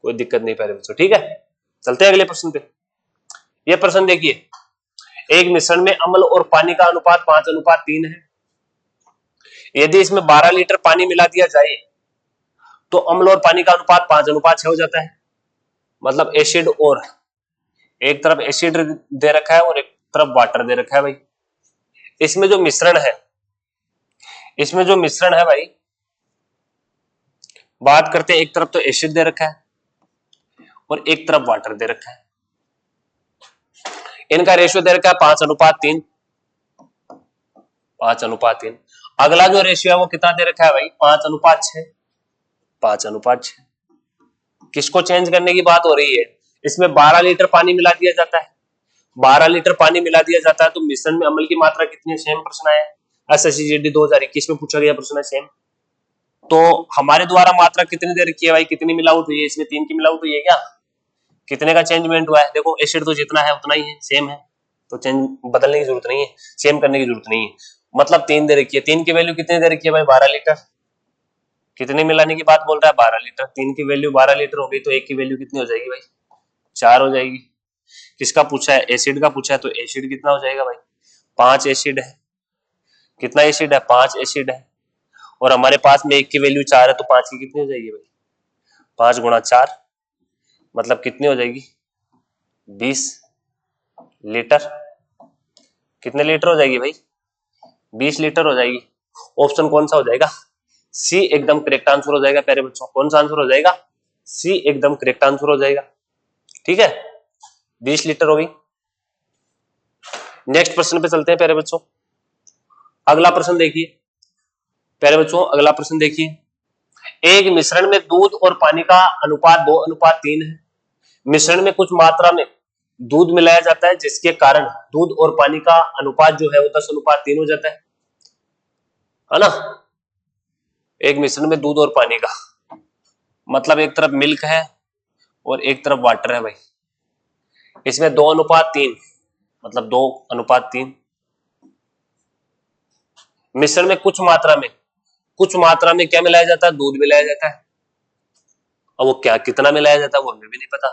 कोई दिक्कत नहीं प्यारे बच्चों। ठीक है, चलते हैं अगले प्रश्न पे। ये प्रश्न देखिए, एक मिश्रण में अम्ल और पानी का अनुपात 5:3 है। यदि इसमें 12 लीटर पानी मिला दिया जाए तो अम्ल और पानी का अनुपात 5:6 हो जाता है। मतलब एसिड, और एक तरफ एसिड दे रखा है और एक तरफ वाटर दे रखा है भाई। इसमें जो मिश्रण है, इसमें जो मिश्रण है भाई, बात करते हैं, एक तरफ तो एसिड दे रखा है और एक तरफ वाटर दे रखा है। इनका रेशियो दे रखा है 5:3। 5:3। अगला जो रेशियो है वो कितना दे रखा है भाई? 5:6। 5:6। किसको चेंज करने की बात हो रही है? इसमें 12 लीटर पानी मिला दिया जाता है। 12 लीटर पानी मिला दिया जाता है तो मिश्रण में अम्ल की मात्रा कितनी है? सेम प्रश्न आया, SSCGD 2021 में पूछा गया प्रश्न है, सेम। तो हमारे द्वारा मात्रा कितनी दे रखी है भाई? कितनी मिलावट हुई है? इसमें 3 की मिलावट हुई है क्या? कितने का चेंजमेंट हुआ है? देखो एसिड तो जितना है उतना ही है, सेम है, तो चेंज बदलने की जरूरत नहीं है, सेम करने की जरूरत नहीं है। मतलब 3 दे रखी है। 3 की वैल्यू कितनी दे रखी है भाई? 12 लीटर। कितने मिलाने की बात बोल रहा है? 12 लीटर। 3 की वैल्यू 12 लीटर हो गई, तो 1 की वैल्यू कितनी हो जाएगी भाई? 4 हो जाएगी। किसका पूछा है? एसिड का पूछा है, तो एसिड कितना हो जाएगा भाई? 5 एसिड है। कितना एसिड है? 5 एसिड है। और हमारे पास में 1 की वैल्यू 4 है, तो 5 की कितनी हो जाएगी भाई? 5 गुणा 4, मतलब कितनी हो जाएगी? 20 लीटर। कितने लीटर हो जाएगी भाई? 20 लीटर हो जाएगी। ऑप्शन कौन सा हो जाएगा? सी एकदम करेक्ट आंसर हो जाएगा प्यारे बच्चों। कौन सा आंसर हो जाएगा? सी एकदम करेक्ट आंसर हो जाएगा। ठीक है, 20 लीटर हो गई। नेक्स्ट प्रश्न पे चलते हैं प्यारे बच्चों। अगला प्रश्न देखिए प्यारे बच्चों, अगला प्रश्न देखिए। एक मिश्रण में दूध और पानी का अनुपात 2:3 है। मिश्रण में कुछ मात्रा में दूध मिलाया जाता है, जिसके कारण दूध और पानी का अनुपात जो है वो 10:3 हो जाता है ना। एक मिश्रण में दूध और पानी का मतलब एक तरफ मिल्क है और एक तरफ वाटर है भाई। इसमें 2:3, मतलब 2:3। मिश्रण में कुछ मात्रा में क्या मिलाया जाता है? दूध मिलाया जाता है। अब वो क्या कितना मिलाया जाता है वो हमें भी नहीं पता,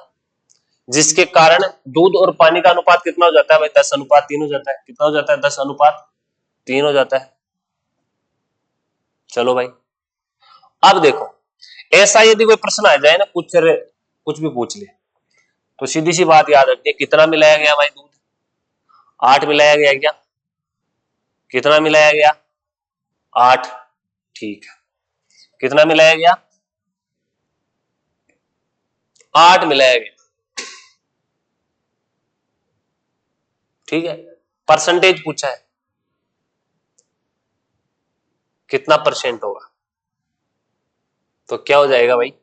जिसके कारण दूध और पानी का अनुपात कितना हो जाता है भाई? 10:3 हो जाता है। कितना हो जाता है? 10:3 हो जाता है। चलो भाई, अब देखो, ऐसा यदि कोई प्रश्न आ जाए ना, कुछ भी पूछ ले, तो सीधी सी बात याद रखिए, कितना मिलाया गया भाई दूध? 8 मिलाया गया क्या? कितना मिलाया गया? 8। ठीक है, कितना मिलाया गया? 8 मिलाया गया। ठीक है, परसेंटेज पूछा है, कितना परसेंट होगा? तो क्या हो जाएगा भाई?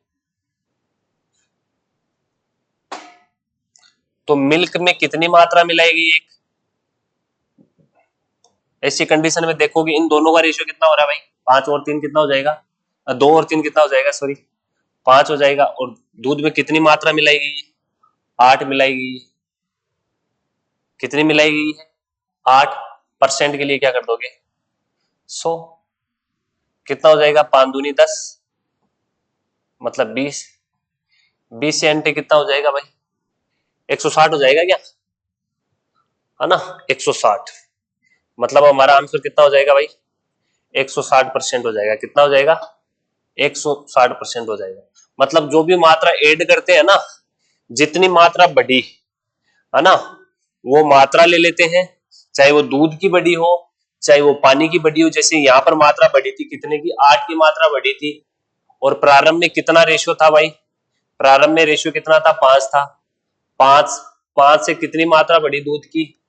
तो मिल्क में कितनी मात्रा मिलाएगी? ऐसी कंडीशन में देखोगे इन दोनों का रेशियो कितना हो रहा है भाई, 5 और 3 कितना हो जाएगा, 2 और 3 कितना हो जाएगा, सॉरी 5 हो जाएगा। और दूध में कितनी मात्रा मिलाई गई है, 8 मिलाई गई है। कितनी मिलाई गई है, 8%। के लिए क्या कर दोगे, 100। कितना हो जाएगा, 5 दूनी 10, मतलब 20। 20 से एंटे कितना हो जाएगा भाई, 160 हो जाएगा क्या, है ना, 160। मतलब हमारा आंसर कितना हो जाएगा भाई, 160% हो जाएगा। कितना हो जाएगा, 160% हो जाएगा। मतलब जो भी मात्रा ऐड करते हैं ना, जितनी मात्रा बढ़ी, है ना, वो मात्रा ले लेते हैं, चाहे वो दूध की बढ़ी हो, चाहे वो पानी की बढ़ी हो। जैसे यहाँ पर मात्रा बढ़ी थी कितने की, 8 की मात्रा बढ़ी थी। और प्रारंभ में कितना रेशियो था भाई, प्रारंभ में रेशियो कितना था, 5 था। 5 से कितनी मात्रा बढ़ी दूध की,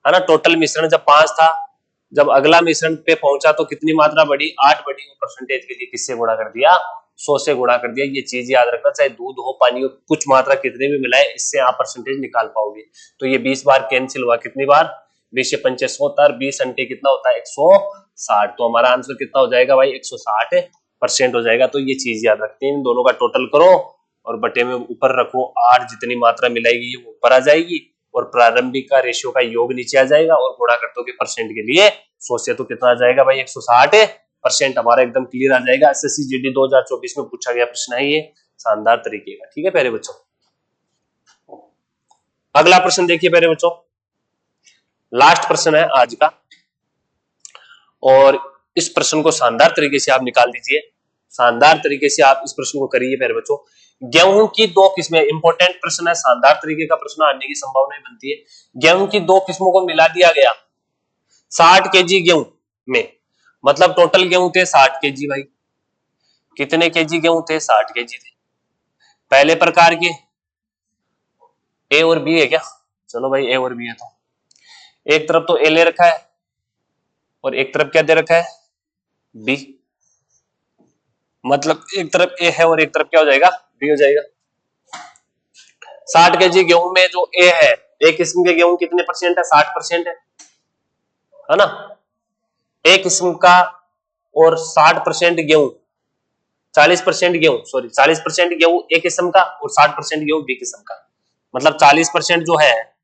है ना, टोटल मिश्रण जब 5 था, जब अगला मिश्रण पे पहुंचा तो कितनी मात्रा बढ़ी, 8 बढ़ी। और परसेंटेज के लिए किससे गुणा कर दिया, 100 से गुणा कर दिया। ये चीज याद रखना, चाहे दूध हो पानी हो, कुछ मात्रा कितने भी मिलाए, इससे आप परसेंटेज निकाल पाओगे। तो ये 20 बार कैंसिल हुआ, कितनी बार, 20 से 5 70, 20 अंटे कितना होता है, 160। तो हमारा आंसर कितना हो जाएगा भाई, 160% हो जाएगा। तो ये चीज याद रखते हैं, इन दोनों का टोटल करो और बटे में ऊपर रखो, 8 जितनी मात्रा मिलाएगी वो ऊपर आ जाएगी और प्रारंभिक का रेशियो का योग नीचे आ जाएगा और गुणा कर दोगे परसेंट के लिए 100 से, तो कितना आ जाएगा भाई, 160%। हमारा एकदम क्लियर आ जाएगा। एसएससी जीडी 2024 में पूछा गया प्रश्न है ये, शानदार तरीके का। ठीक है प्यारे बच्चों, अगला प्रश्न देखिए प्यारे बच्चों, लास्ट प्रश्न है आज का, और इस प्रश्न को शानदार तरीके से आप निकाल दीजिए। शानदार तरीके से आप इस प्रश्न को करिए प्यारे बच्चों। गेहूं की 2 किस्में, इंपॉर्टेंट प्रश्न है, शानदार तरीके का प्रश्न आने की संभावना बनती है। गेहूं की 2 किस्मों को मिला दिया गया 60 केजी गेहूं में, मतलब टोटल गेहूं थे 60 केजी भाई। कितने केजी गेहूं थे, 60 केजी थे। पहले प्रकार के ए और बी है क्या, चलो भाई ए और बी है, तो एक तरफ तो ए ले रखा है और एक तरफ क्या दे रखा है, बी। मतलब एक तरफ ए है और एक तरफ क्या हो जाएगा, बी हो जाएगा। 60 केजी गेहूं में जो ए है, एक किस्म के गेहूं कितने परसेंट है, 60% है ना। एक किस्म का और 60% गेहूं, 40% गेहूं, सॉरी 40% गेहूं एक किस्म का और 60% गेहूं बी किस्म का। मतलब 40% जो है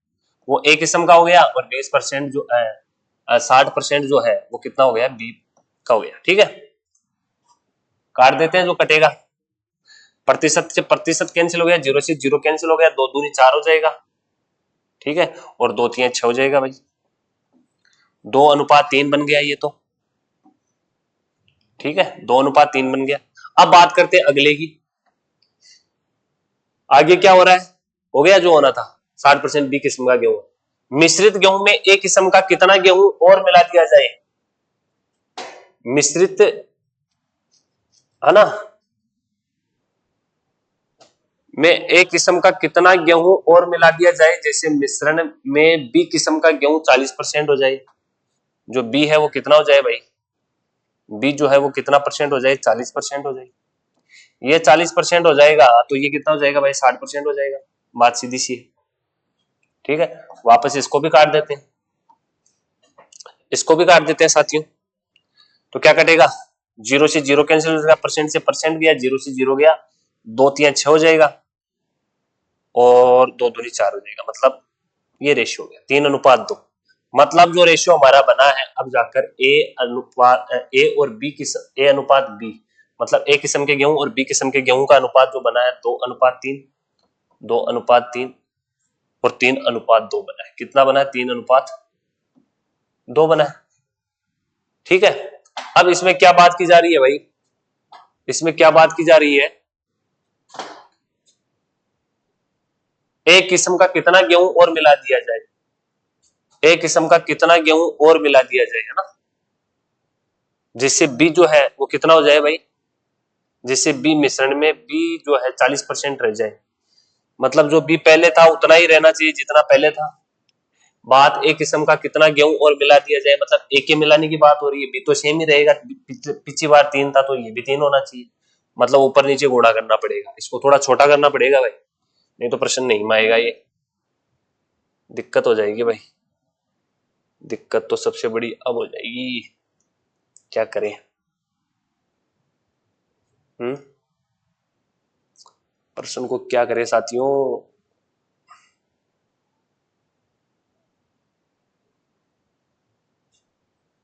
वो ए किस्म का हो गया और 20% जो है 60% जो है वो कितना हो गया, बी का हो गया। ठीक है, काट देते हैं जो कटेगा, प्रतिशत से प्रतिशत कैंसिल हो गया, 0 से 0 कैंसिल हो गया, 2 दूनी 4 हो जाएगा। ठीक है, और 2 3 6 हो जाएगा भाई, 2:3 बन गया ये तो। ठीक है, 2:3 बन गया। अब बात करते हैं अगले की, आगे क्या हो रहा है, हो गया जो होना था, 60% बी किस्म का गेहूं। मिश्रित गेहूं में एक किस्म का कितना गेहूं और मिला दिया जाए, मिश्रित, है ना, में एक किस्म का कितना गेहूं और मिला दिया जाए। जैसे मिश्रण में बी किस्म का गेहूं 40% हो जाए, जो बी है वो कितना हो जाए भाई, बी जो है वो कितना परसेंट हो जाए, 40% हो जाए। ये 40% हो जाएगा तो ये कितना हो जाएगा भाई, 60% हो जाएगा। बात सीधी सी है। ठीक है, वापस इसको भी काट देते हैं, इसको भी काट देते हैं साथियों। तो क्या कटेगा, 0 से 0 कैंसिल हो जाएगा, परसेंट से परसेंट गया, 0 से 0 गया, 2 3 6 हो जाएगा और 2 दूनी 4 हो जाएगा। मतलब ये रेशियो हो गया 3:2। मतलब जो रेशियो हमारा बना है अब जाकर ए और बी की, ए अनुपात बी, मतलब ए किस्म के गेहूं और बी किस्म के गेहूं का अनुपात जो बना है 2:3, 2:3 और 3:2 बना है। कितना बना है, 3:2 बना है। ठीक है, अब इसमें क्या बात की जा रही है भाई, इसमें क्या बात की जा रही है, एक किस्म का कितना गेहूं और मिला दिया जाए, एक किस्म का कितना गेहूं और मिला दिया जाए, है ना, जिससे बी जो है वो कितना हो जाए भाई, जिससे बी मिश्रण में बी जो है 40% रह जाए। मतलब जो बी पहले था उतना ही रहना चाहिए जितना पहले था। बात एक किस्म का कितना गेहूं और मिला दिया जाए, मतलब एक के मिलाने की बात हो रही है, बी तो सेम ही रहेगा, पिछली बार 3 था तो ये भी 3 होना चाहिए। मतलब ऊपर नीचे गुणा करना पड़ेगा, इसको थोड़ा छोटा करना पड़ेगा भाई, नहीं तो प्रश्न नहीं आएगा, ये दिक्कत हो जाएगी भाई। दिक्कत तो सबसे बड़ी अब हो जाएगी, क्या करें। प्रश्न को क्या करें साथियों।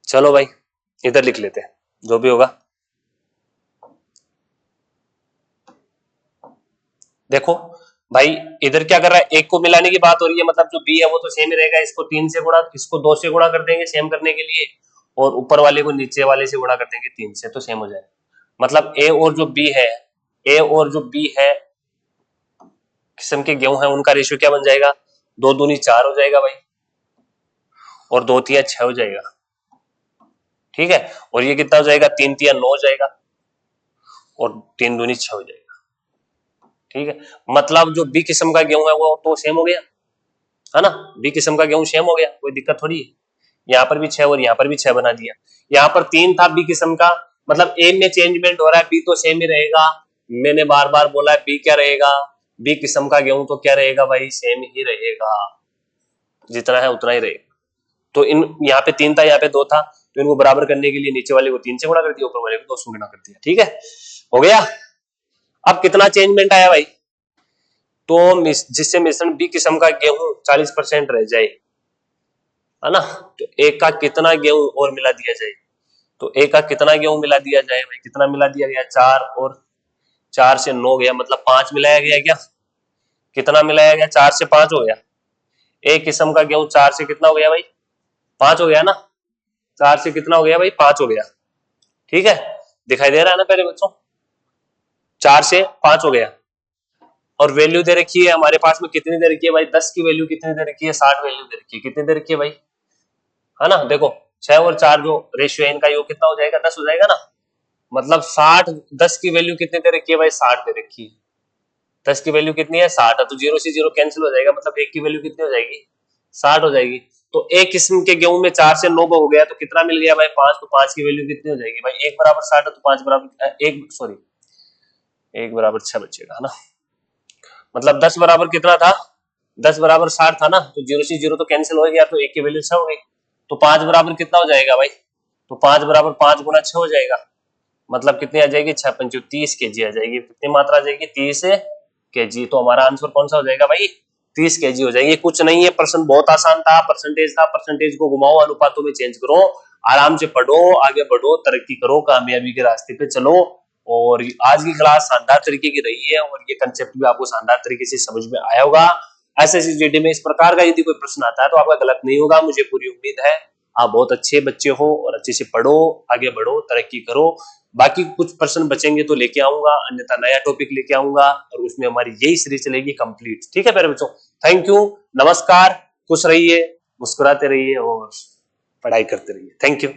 चलो भाई इधर लिख लेते हैं, जो भी होगा। देखो भाई इधर क्या कर रहा है, एक को मिलाने की बात हो रही है, मतलब जो बी है वो तो सेम ही रहेगा, इसको 3 से गुणा, इसको 2 से गुणा कर देंगे सेम करने के लिए, और ऊपर वाले को नीचे वाले से गुणा कर देंगे 3 से, तो सेम हो जाएगा। मतलब ए और जो बी है, ए और जो बी है किस्म के गेहूं है, उनका रेशियो क्या बन जाएगा, 2 दूनी 4 हो जाएगा भाई, और 2 तिया 6 हो जाएगा। ठीक है, और ये कितना हो जाएगा, 3 तिया 9 हो जाएगा, और 3 दूनी 6 हो जाएगा। ठीक है, मतलब जो बी किस्म का गेहूं है वो तो सेम हो गया है ना, बी किस्म का गेहूं सेम हो गया, कोई दिक्कत थोड़ी है। यहाँ पर भी 6 और यहाँ पर भी 6 बना दिया। यहाँ पर 3 था बी किस्म का, मतलब ए में चेंजमेंट हो रहा है, बी तो सेम ही रहेगा। मैंने बार बार बोला है बी क्या रहेगा, बी किस्म का गेहूं तो क्या रहेगा भाई, सेम ही रहेगा, जितना है उतना ही रहेगा। तो इन यहाँ पे 3 था, यहाँ पे 2 था, तो इनको बराबर करने के लिए नीचे वाले को 3 से गुणा कर दिया, ऊपर वाले को 2 से गुणा कर दिया। ठीक है, हो गया। अब कितना चेंजमेंट आया भाई, तो जिससे मिश्रण बी किस्म का गेहूं 40% रह जाए, है ना, तो एक का कितना गेहूं और मिला दिया जाए, तो एक का कितना गेहूं मिला दिया जाए भाई, कितना मिला दिया गया, 4, और 4 से 9 गया, मतलब 5 मिलाया गया क्या, कितना मिलाया गया, 4 से 5 हो गया। एक किस्म का गेहूं 4 से कितना हो गया भाई, 5 हो गया ना, 4 से कितना हो गया भाई, 5 हो गया। ठीक है, दिखाई दे रहा है ना पहले बच्चों, 4 से 5 हो गया, और वैल्यू दे रखी है हमारे पास में, कितनी दे रखी है भाई, 10 की वैल्यू कितनी दे रखी है, 60 वैल्यू दे रखी है, कितनी दे रखी है भाई, है ना। देखो 6 और 4 जो रेशियो है इनका, ये कितना हो जाएगा, 10 हो जाएगा ना, मतलब 60, 10 की वैल्यू कितनी दे रखी है भाई, 60 दे रखी है, 10 की वैल्यू कितनी है, 60 है, तो 0 से 0 कैंसिल हो जाएगा, मतलब 1 की वैल्यू कितनी हो जाएगी, 60 हो जाएगी। तो एक किस्म के गेहूं में 4 से 9 हो गया, तो कितना मिल गया भाई, 5, तो 5 की वैल्यू कितनी हो जाएगी भाई, 1 बराबर 60 है, तो 5 बराबर 1 बराबर 6 बचेगा, है ना। मतलब 10 बराबर कितना था, 10 बराबर 60 था ना, तो 0 से 0 तो कैंसिल हो गया, तो 1 की वैल्यू 6 हो गई, तो 5 बराबर कितना हो जाएगा भाई, तो 5 बराबर 5 गुना 6 हो जाएगा, मतलब कितनी आ जाएगी, 6 पंचो 30 केजी आ जाएगी, कितनी मात्रा आ जाएगी, 30 केजी। तो हमारा आंसर कौन सा हो जाएगा भाई, 30 केजी हो जाएगी। कुछ नहीं है, प्रश्न बहुत आसान था, परसेंटेज था, परसेंटेज को घुमाओ, अनुपातों में चेंज करो, आराम से पढ़ो, आगे बढ़ो, तरक्की करो, कामयाबी के रास्ते पे चलो। और आज की क्लास शानदार तरीके की रही है, और ये कंसेप्ट भी आपको शानदार तरीके से समझ में आया होगा। एसएससी में इस प्रकार का यदि कोई प्रश्न आता है तो आपका गलत नहीं होगा, मुझे पूरी उम्मीद है। आप बहुत अच्छे बच्चे हो और अच्छे से पढ़ो, आगे बढ़ो, तरक्की करो। बाकी कुछ प्रश्न बचेंगे तो लेके आऊंगा, अन्यथा नया टॉपिक लेके आऊंगा, और उसमें हमारी यही सीरीज चलेगी कंप्लीट। ठीक है प्यारे बच्चों, थैंक यू, नमस्कार, खुश रहिए, मुस्कुराते रहिए और पढ़ाई करते रहिए। Thank you.